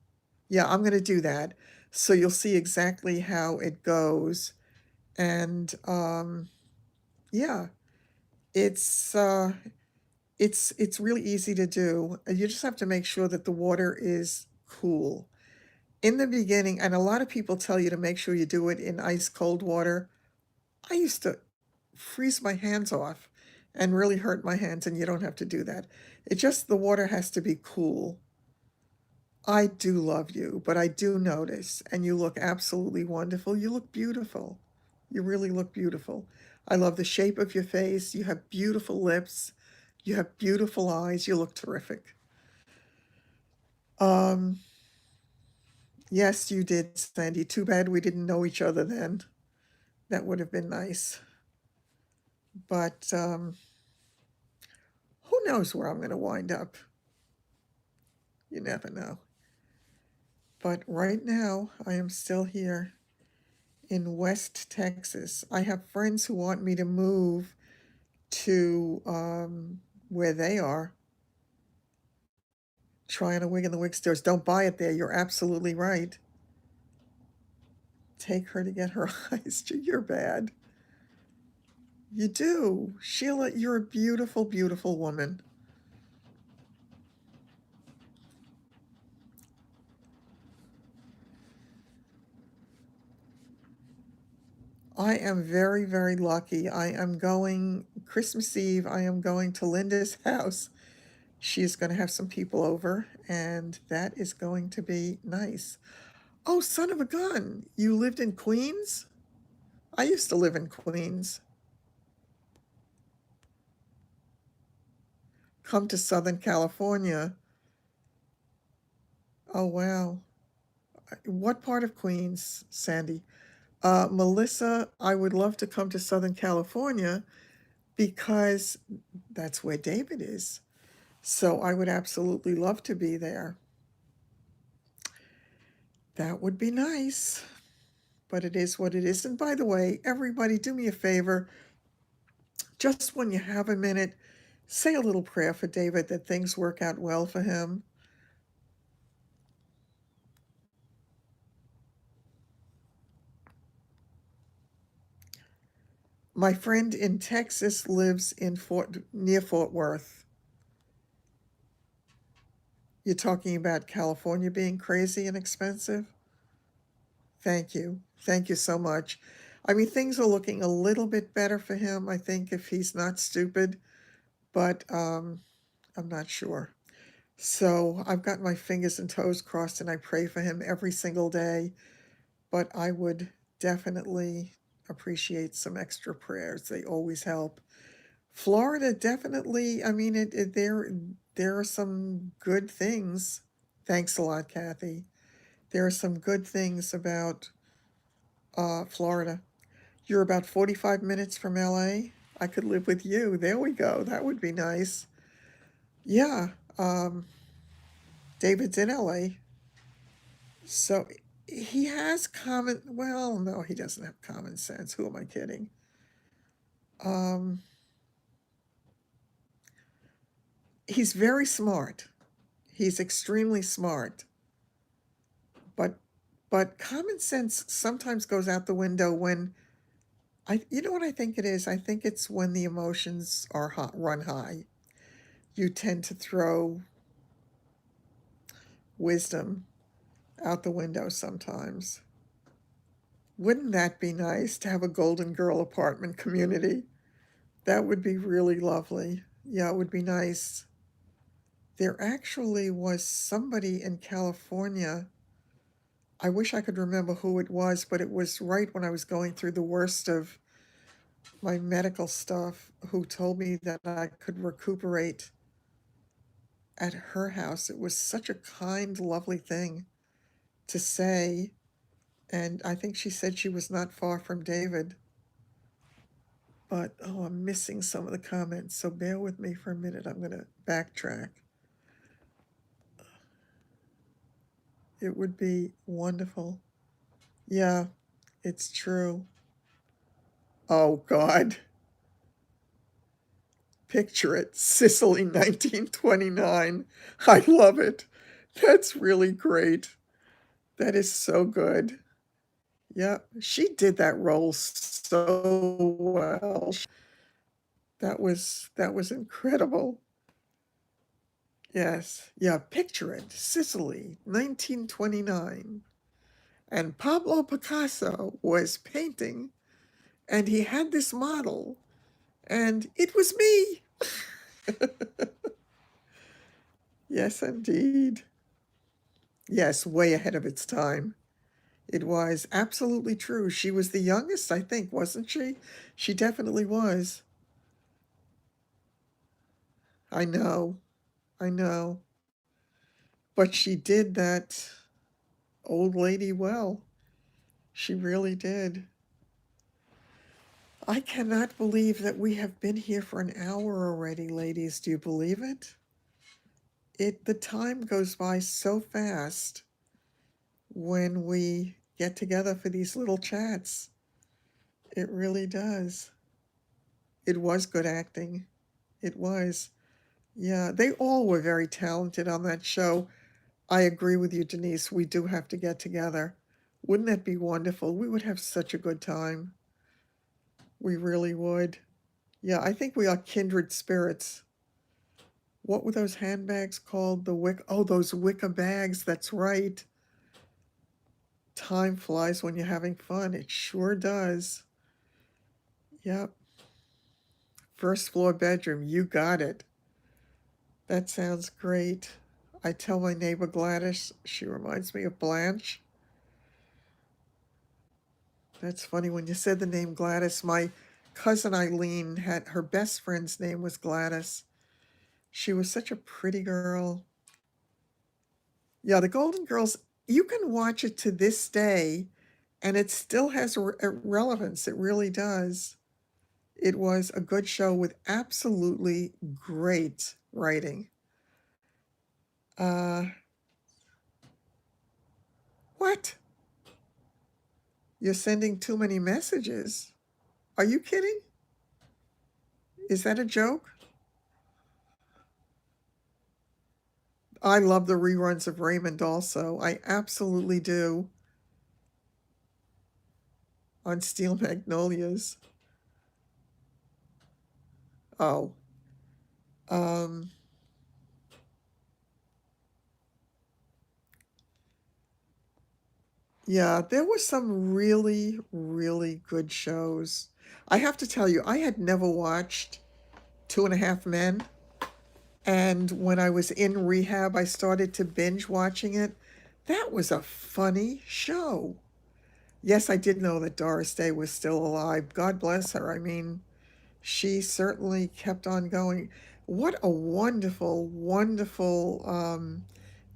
Yeah, I'm gonna do that. So you'll see exactly how it goes. And yeah, it's uh it's really easy to do. You just have to make sure that the water is cool. In the beginning, and a lot of people tell you to make sure you do it in ice cold water. I used to freeze my hands off and really hurt my hands, and you don't have to do that. It just, the water has to be cool. I do love you, but I do notice, and you look absolutely wonderful. You look beautiful. You really look beautiful. I love the shape of your face. You have beautiful lips. You have beautiful eyes. You look terrific. Um, yes, you did, Sandy. Too bad we didn't know each other then. That would have been nice. But who knows where I'm going to wind up? You never know. But right now, I am still here in West Texas. I have friends who want me to move to where they are. Try on a wig in the wig stores. Don't buy it there. You're absolutely right. Take her to get her eyes. You're bad. You do. Sheila, you're a beautiful, beautiful woman. I am very, very lucky. I am going Christmas Eve. I am going to Linda's house. She's going to have some people over, and that is going to be nice. Oh, son of a gun. You lived in Queens? I used to live in Queens. Come to Southern California. Oh, wow. What part of Queens, Sandy? Melissa, I would love to come to Southern California because that's where David is. So I would absolutely love to be there. That would be nice, but it is what it is. And by the way, everybody, do me a favor. Just when you have a minute, say a little prayer for David that things work out well for him. My friend in Texas lives in near Fort Worth. You're talking about California being crazy and expensive? Thank you. Thank you so much. I mean, things are looking a little bit better for him, I think, if he's not stupid, but I'm not sure. So I've got my fingers and toes crossed and I pray for him every single day, but I would definitely appreciate some extra prayers. They always help. Florida definitely, I mean, there are some good things. Thanks a lot, Kathy. There are some good things about Florida. You're about 45 minutes from LA. I could live with you. There we go. That would be nice. Yeah, um, David's in LA. So he has well, no, he doesn't have common sense. Who am I kidding? Um, he's very smart. He's extremely smart. But common sense sometimes goes out the window when you know what I think it is? I think it's when the emotions are run high. You tend to throw wisdom out the window sometimes. Wouldn't that be nice to have a Golden Girl apartment community? That would be really lovely. Yeah, it would be nice. There actually was somebody in California. I wish I could remember who it was, but it was right when I was going through the worst of my medical stuff who told me that I could recuperate at her house. It was such a kind, lovely thing to say. And I think she said she was not far from David. But, oh, I'm missing some of the comments. So bear with me for a minute. I'm going to backtrack. It would be wonderful. Yeah, it's true. Oh, God. Picture it. Sicily, 1929. I love it. That's really great. That is so good. Yeah, she did that role so well. That was incredible. Yes. Yeah, picture it. Sicily, 1929. And Pablo Picasso was painting and he had this model and it was me. Yes, indeed. Yes, way ahead of its time. It was absolutely true. She was the youngest, I think, wasn't she? She definitely was. I know. I know. But she did that old lady well. She really did. I cannot believe that we have been here for an hour already, ladies. Do you believe it? The time goes by so fast when we get together for these little chats. It really does. It was good acting. It was. Yeah, they all were very talented on that show. I agree with you, Denise. We do have to get together. Wouldn't that be wonderful? We would have such a good time. We really would. Yeah, I think we are kindred spirits. What were those handbags called? Oh, those wicker bags. That's right. Time flies when you're having fun. It sure does. Yep. First floor bedroom. You got it. That sounds great. I tell my neighbor Gladys, she reminds me of Blanche. That's funny. When you said the name Gladys, my cousin Eileen had her best friend's name was Gladys. She was such a pretty girl. Yeah, the Golden Girls, you can watch it to this day, and it still has relevance. It really does. It was a good show with absolutely great writing. Uh, what? You're sending too many messages. Are you kidding? Is that a joke? I love the reruns of Raymond also. I absolutely do. On Steel Magnolias. Oh. Um, yeah, there were some really, really good shows. I have to tell you, I had never watched Two and a Half Men. And when I was in rehab, I started to binge watching it. That was a funny show. Yes, I did know that Doris Day was still alive. God bless her. I mean, she certainly kept on going. What a wonderful, wonderful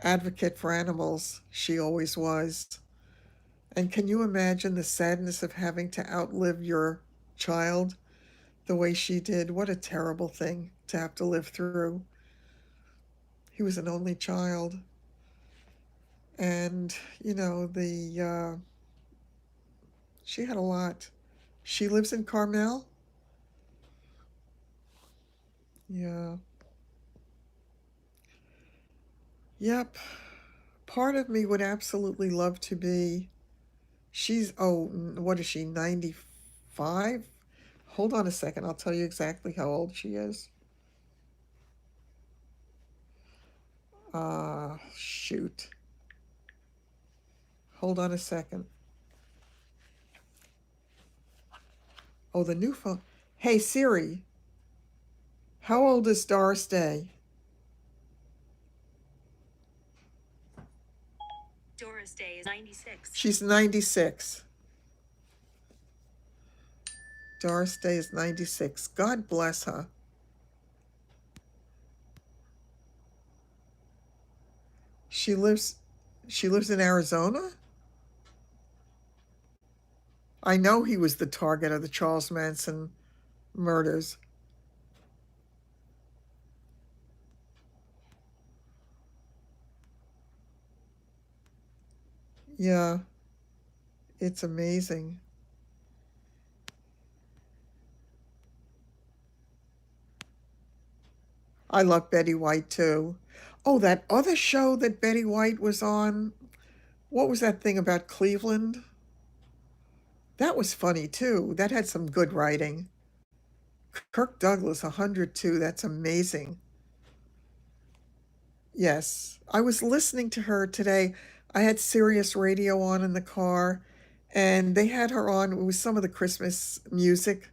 advocate for animals she always was. And can you imagine the sadness of having to outlive your child the way she did? What a terrible thing to have to live through. He was an only child. And, she had a lot. She lives in Carmel. Yeah. Yep. Part of me would absolutely love to be. What is she, 95? Hold on a second. I'll tell you exactly how old she is. Shoot. Hold on a second. Oh, the new phone. Hey, Siri, how old is Doris Day? Doris Day is 96. She's 96. Doris Day is 96. God bless her. She lives she lives in Arizona? I know he was the target of the Charles Manson murders. Yeah, it's amazing. I love Betty White too. Oh, that other show that Betty White was on. What was that thing about Cleveland? That was funny too. That had some good writing. Kirk Douglas, 102. That's amazing. Yes. I was listening to her today. I had Sirius Radio on in the car, and they had her on. It was some of the Christmas music,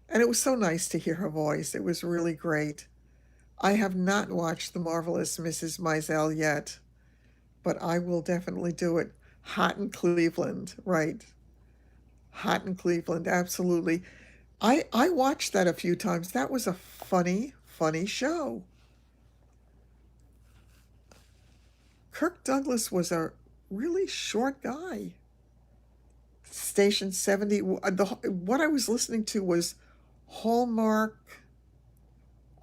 and it was so nice to hear her voice. It was really great. I have not watched The Marvelous Mrs. Maisel yet, but I will definitely do it. Hot in Cleveland, right. Hot in Cleveland, absolutely. I watched that a few times. That was a funny, funny show. Kirk Douglas was a really short guy. Station 70, what I was listening to was Hallmark.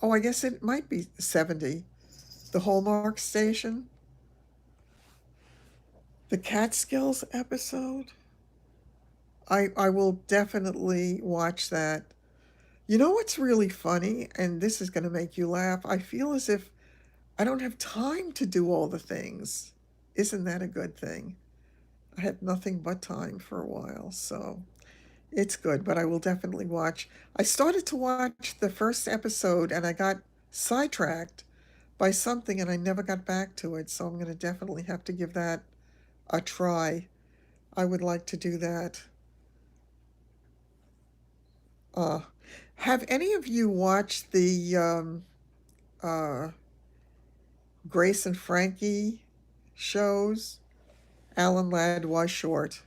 Oh, I guess it might be 70. The Hallmark station. The Catskills episode. I will definitely watch that. You know what's really funny? And this is going to make you laugh. I feel as if I don't have time to do all the things. Isn't that a good thing? I had nothing but time for a while, so it's good, but I will definitely watch. I started to watch the first episode and I got sidetracked by something and I never got back to it, so I'm going to definitely have to give that a try. I would like to do that. Uh, have any of you watched the uh, Grace and Frankie shows? Alan Ladd was short.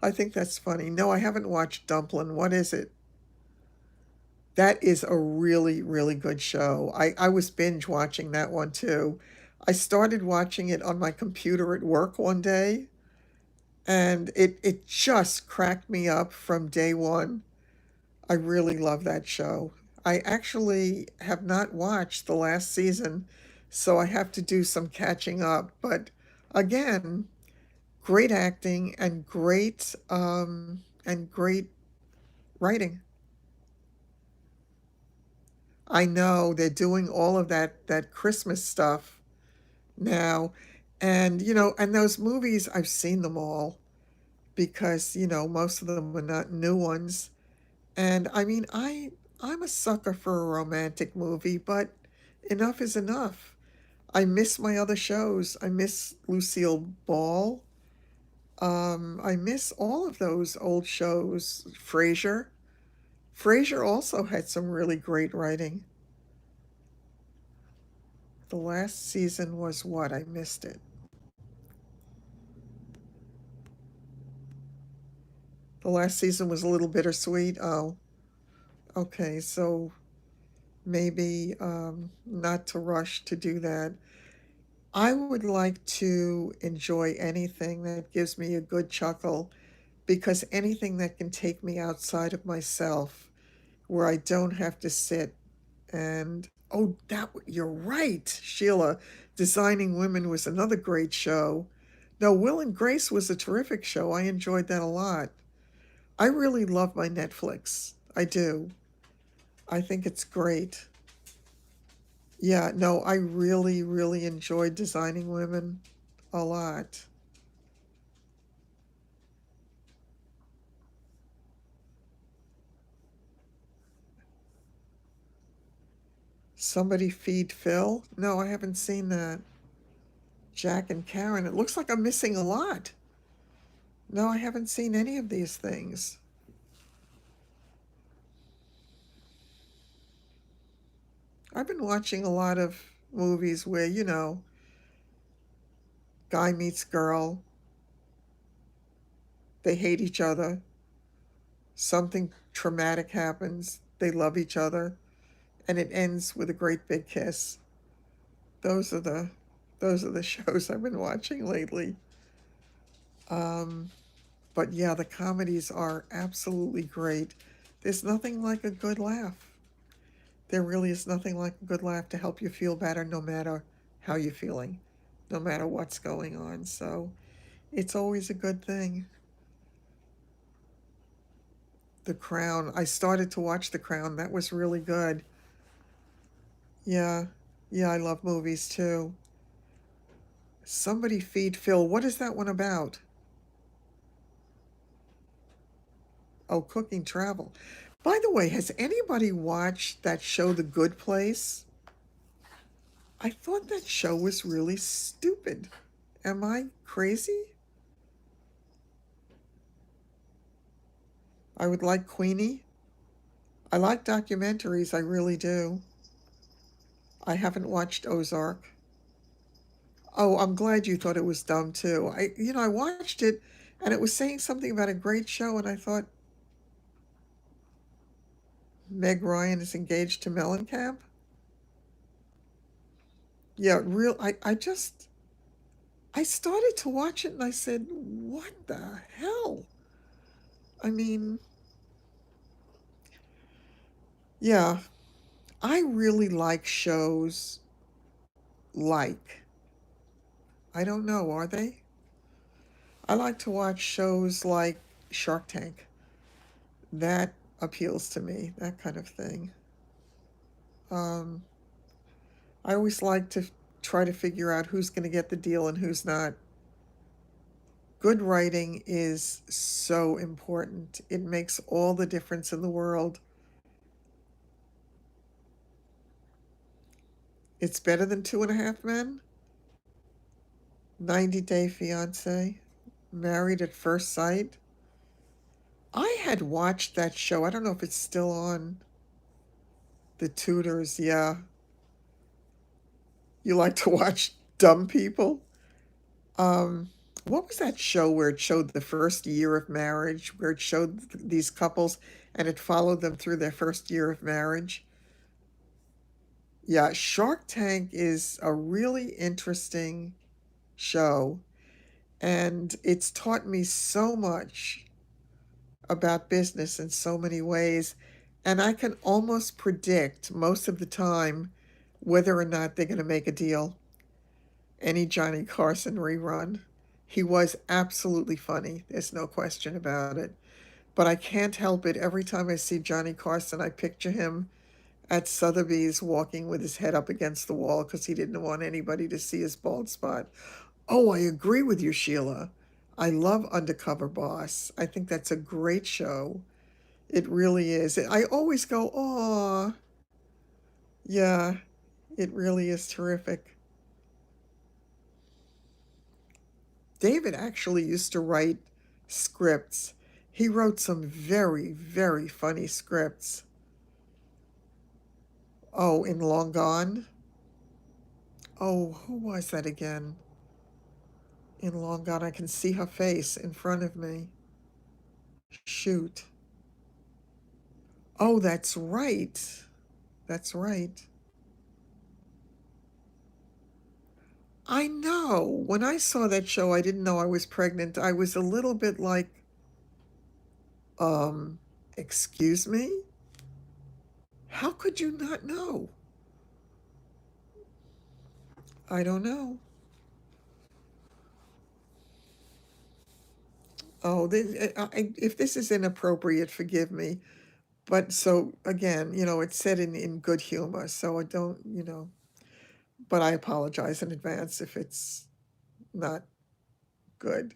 I think that's funny. No, I haven't watched Dumplin'. What is it? That is a really, really good show. I was binge watching that one too. I started watching it on my computer at work one day, and it just cracked me up from day one. I really love that show. I actually have not watched the last season, so I have to do some catching up. But again, great acting and great writing. I know they're doing all of that Christmas stuff now, and and those movies I've seen them all because most of them are not new ones. And I mean, I'm a sucker for a romantic movie, but enough is enough. I miss my other shows. I miss Lucille Ball. I miss all of those old shows. Frasier. Frasier also had some really great writing. The last season was what? I missed it. The last season was a little bittersweet. Oh, okay. So maybe not to rush to do that. I would like to enjoy anything that gives me a good chuckle because anything that can take me outside of myself where I don't have to sit and oh that you're right, Sheila. Designing Women was another great show. No, Will and Grace was a terrific show. I enjoyed that a lot. I really love my Netflix. I do. I think it's great. Yeah, no, I really, really enjoyed Designing Women a lot. Somebody Feed Phil? No, I haven't seen that. Jack and Karen. It looks like I'm missing a lot. No, I haven't seen any of these things. I've been watching a lot of movies where, guy meets girl, they hate each other, something traumatic happens, they love each other, and it ends with a great big kiss. Those are the those are the shows I've been watching lately. Um, but yeah, the comedies are absolutely great. There's nothing like a good laugh. There really is nothing like a good laugh to help you feel better no matter how you're feeling, no matter what's going on. So it's always a good thing. The Crown. I started to watch The Crown. That was really good. Yeah. Yeah, I love movies too. Somebody Feed Phil. What is that one about? Oh, cooking travel. By the way, has anybody watched that show, The Good Place? I thought that show was really stupid. Am I crazy? I would like Queenie. I like documentaries, I really do. I haven't watched Ozark. Oh, I'm glad you thought it was dumb too. I watched it and it was saying something about a great show and I thought Meg Ryan is engaged to Mellencamp. Yeah, real I started to watch it and I said, "What the hell?" I mean, yeah, I really like shows like I don't know, are they? I like to watch shows like Shark Tank. That appeals to me, that kind of thing. Um, I always like to try to figure out who's going to get the deal and who's not. Good writing is so important. It makes all the difference in the world. It's better than Two and a Half Men, 90 Day Fiance, Married at First Sight. I had watched that show. I don't know if it's still on. The Tudors, yeah. You like to watch dumb people? Um, What was that show where it showed the first year of marriage, where it showed these couples and it followed them through their first year of marriage? Yeah, Shark Tank is a really interesting show, and it's taught me so much about business in so many ways. And I can almost predict most of the time whether or not they're going to make a deal. Any Johnny Carson rerun. He was absolutely funny. There's no question about it. But I can't help it. Every time I see Johnny Carson, I picture him at Sotheby's walking with his head up against the wall because he didn't want anybody to see his bald spot. Oh, I agree with you, Sheila. I love Undercover Boss. I think that's a great show. It really is. I always go, "Aw, yeah, it really is terrific." David actually used to write scripts. He wrote some very, very funny scripts. Oh, in Long Gone? Oh, who was that again? In Long Gone, I can see her face in front of me. Shoot. Oh, that's right. That's right. I know. When I saw that show, I didn't know I was pregnant. I was a little bit like, um, excuse me? How could you not know? I don't know. Oh, if this is inappropriate, forgive me. But so again, it's said in good humor, so I don't, but I apologize in advance if it's not good.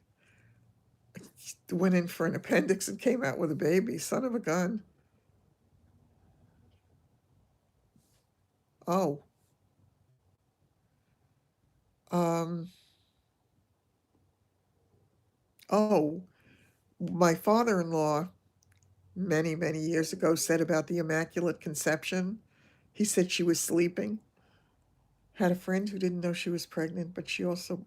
Went in for an appendix and came out with a baby. Son of a gun. Oh, um, oh, my father-in-law many, many years ago said about the Immaculate Conception. He said she was sleeping. Had a friend who didn't know she was pregnant, but she also,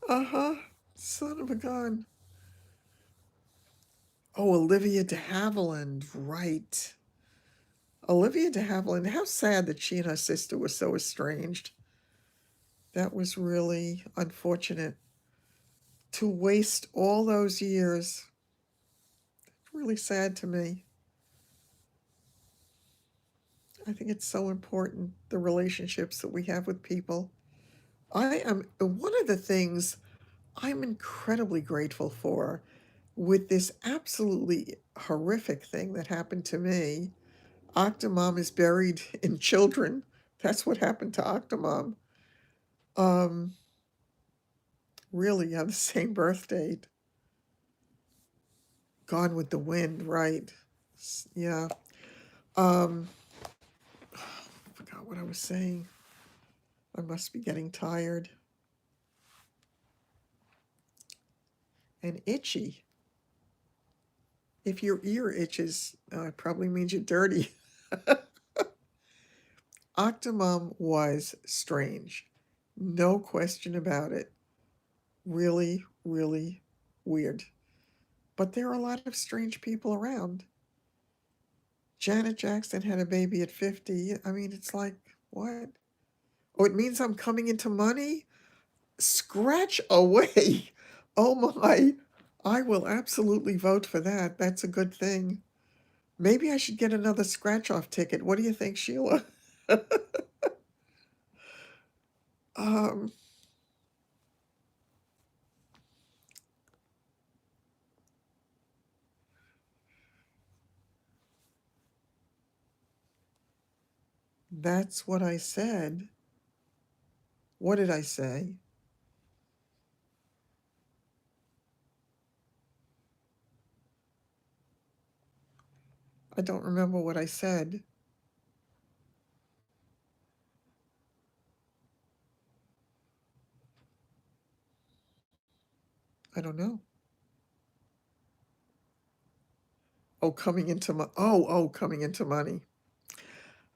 uh-huh, son of a gun. Oh, Olivia de Havilland, right. Olivia de Havilland, how sad that she and her sister were so estranged. That was really unfortunate to waste all those years. Really sad to me. I think it's so important, the relationships that we have with people. One of the things I'm incredibly grateful for with this absolutely horrific thing that happened to me. Octomom is buried in children. That's what happened to Octomom. Um, really have the same birth date. Gone with the Wind, right. Yeah. Um, forgot what I was saying. I must be getting tired. And itchy. If your ear itches, it probably means you're dirty. Octomom was strange. No question about it. Really, really weird. But there are a lot of strange people around. Janet Jackson had a baby at 50. I mean, it's like, what? Oh, it means I'm coming into money? Scratch away. Oh my. I will absolutely vote for that. That's a good thing. Maybe I should get another scratch off ticket. What do you think, Sheila? um, that's what I said. What did I say? I don't remember what I said. I don't know. Oh, coming into coming into money.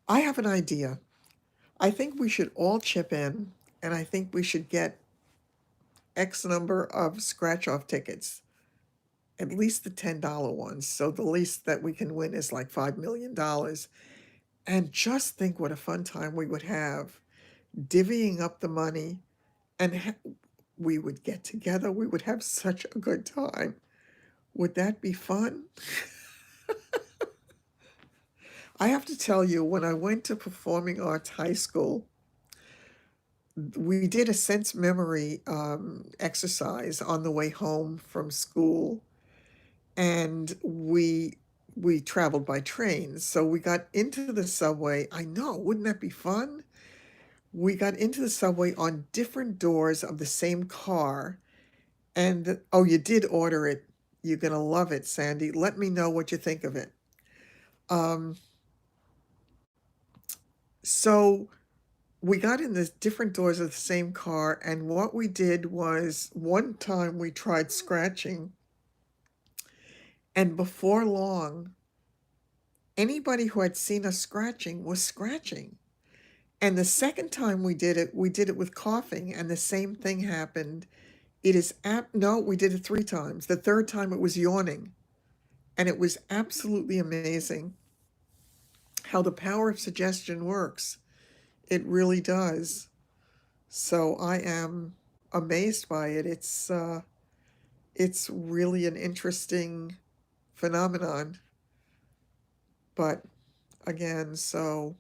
I have an idea. I think we should all chip in, and I think we should get X number of scratch-off tickets, at least the $10 ones, so the least that we can win is like $5 million. And just think what a fun time we would have divvying up the money, and we would get together. We would have such a good time. Would that be fun? I have to tell you, when I went to Performing Arts High School, we did a sense memory exercise on the way home from school, and we traveled by train. So we got into the subway. I know, wouldn't that be fun? We got into the subway on different doors of the same car. And oh, you did order it. You're gonna love it, Sandy. Let me know what you think of it. Um, so we got in the different doors of the same car, and what we did was one time we tried scratching, and before long, anybody who had seen us scratching was scratching. And the second time we did it with coughing, and the same thing happened. It is no, we did it 3 times. The third time it was yawning, and it was absolutely amazing how the power of suggestion works. It really does. So I am amazed by it. It's really an interesting phenomenon. But again, so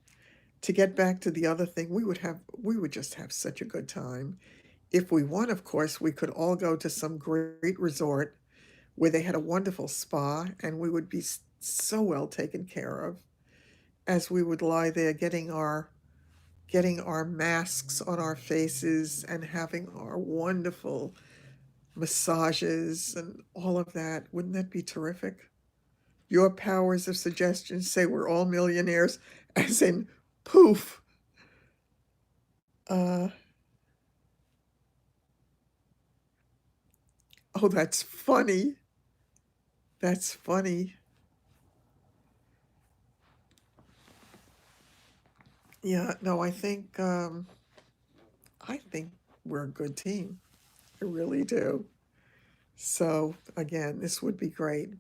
to get back to the other thing, we would just have such a good time. If we won, of course, we could all go to some great resort where they had a wonderful spa, and we would be so well taken care of as we would lie there getting our masks on our faces and having our wonderful massages and all of that. Wouldn't that be terrific? Your powers of suggestion say we're all millionaires, as in poof. Uh, oh, that's funny. That's funny. Yeah, no, I think we're a good team. I really do. So again, this would be great.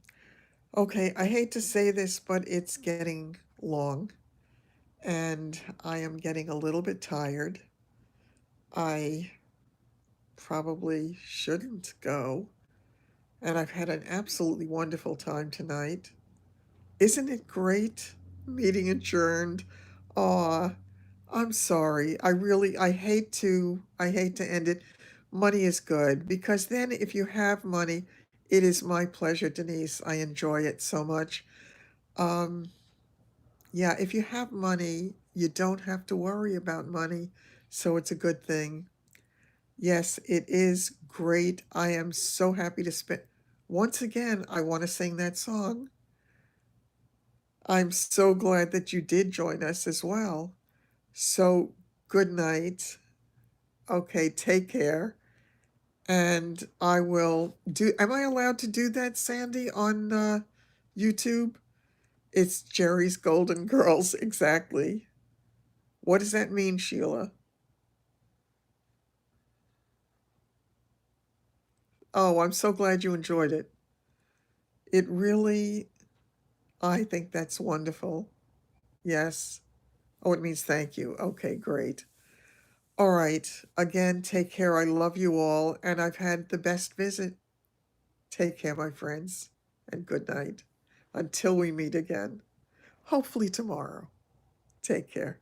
Okay, I hate to say this, but it's getting long, and I am getting a little bit tired. I probably shouldn't go, and I've had an absolutely wonderful time tonight. Isn't it great? Meeting adjourned. Aw, I'm sorry. I hate to end it. Money is good, because then if you have money, it is my pleasure, Denise. I enjoy it so much. Um, yeah, if you have money, you don't have to worry about money, so it's a good thing. Yes, it is great. I am so happy to spend. Once again, I want to sing that song. I'm so glad that you did join us as well. So, good night. Okay, take care. And I will do. Am I allowed to do that, Sandy, on YouTube? It's Jerry's Golden Girls, exactly. What does that mean, Sheila? Oh, I'm so glad you enjoyed it. It really, I think that's wonderful. Yes. Oh, it means thank you. Okay, great. All right. Again, take care. I love you all, and I've had the best visit. Take care, my friends, and good night. Until we meet again, hopefully tomorrow. Take care.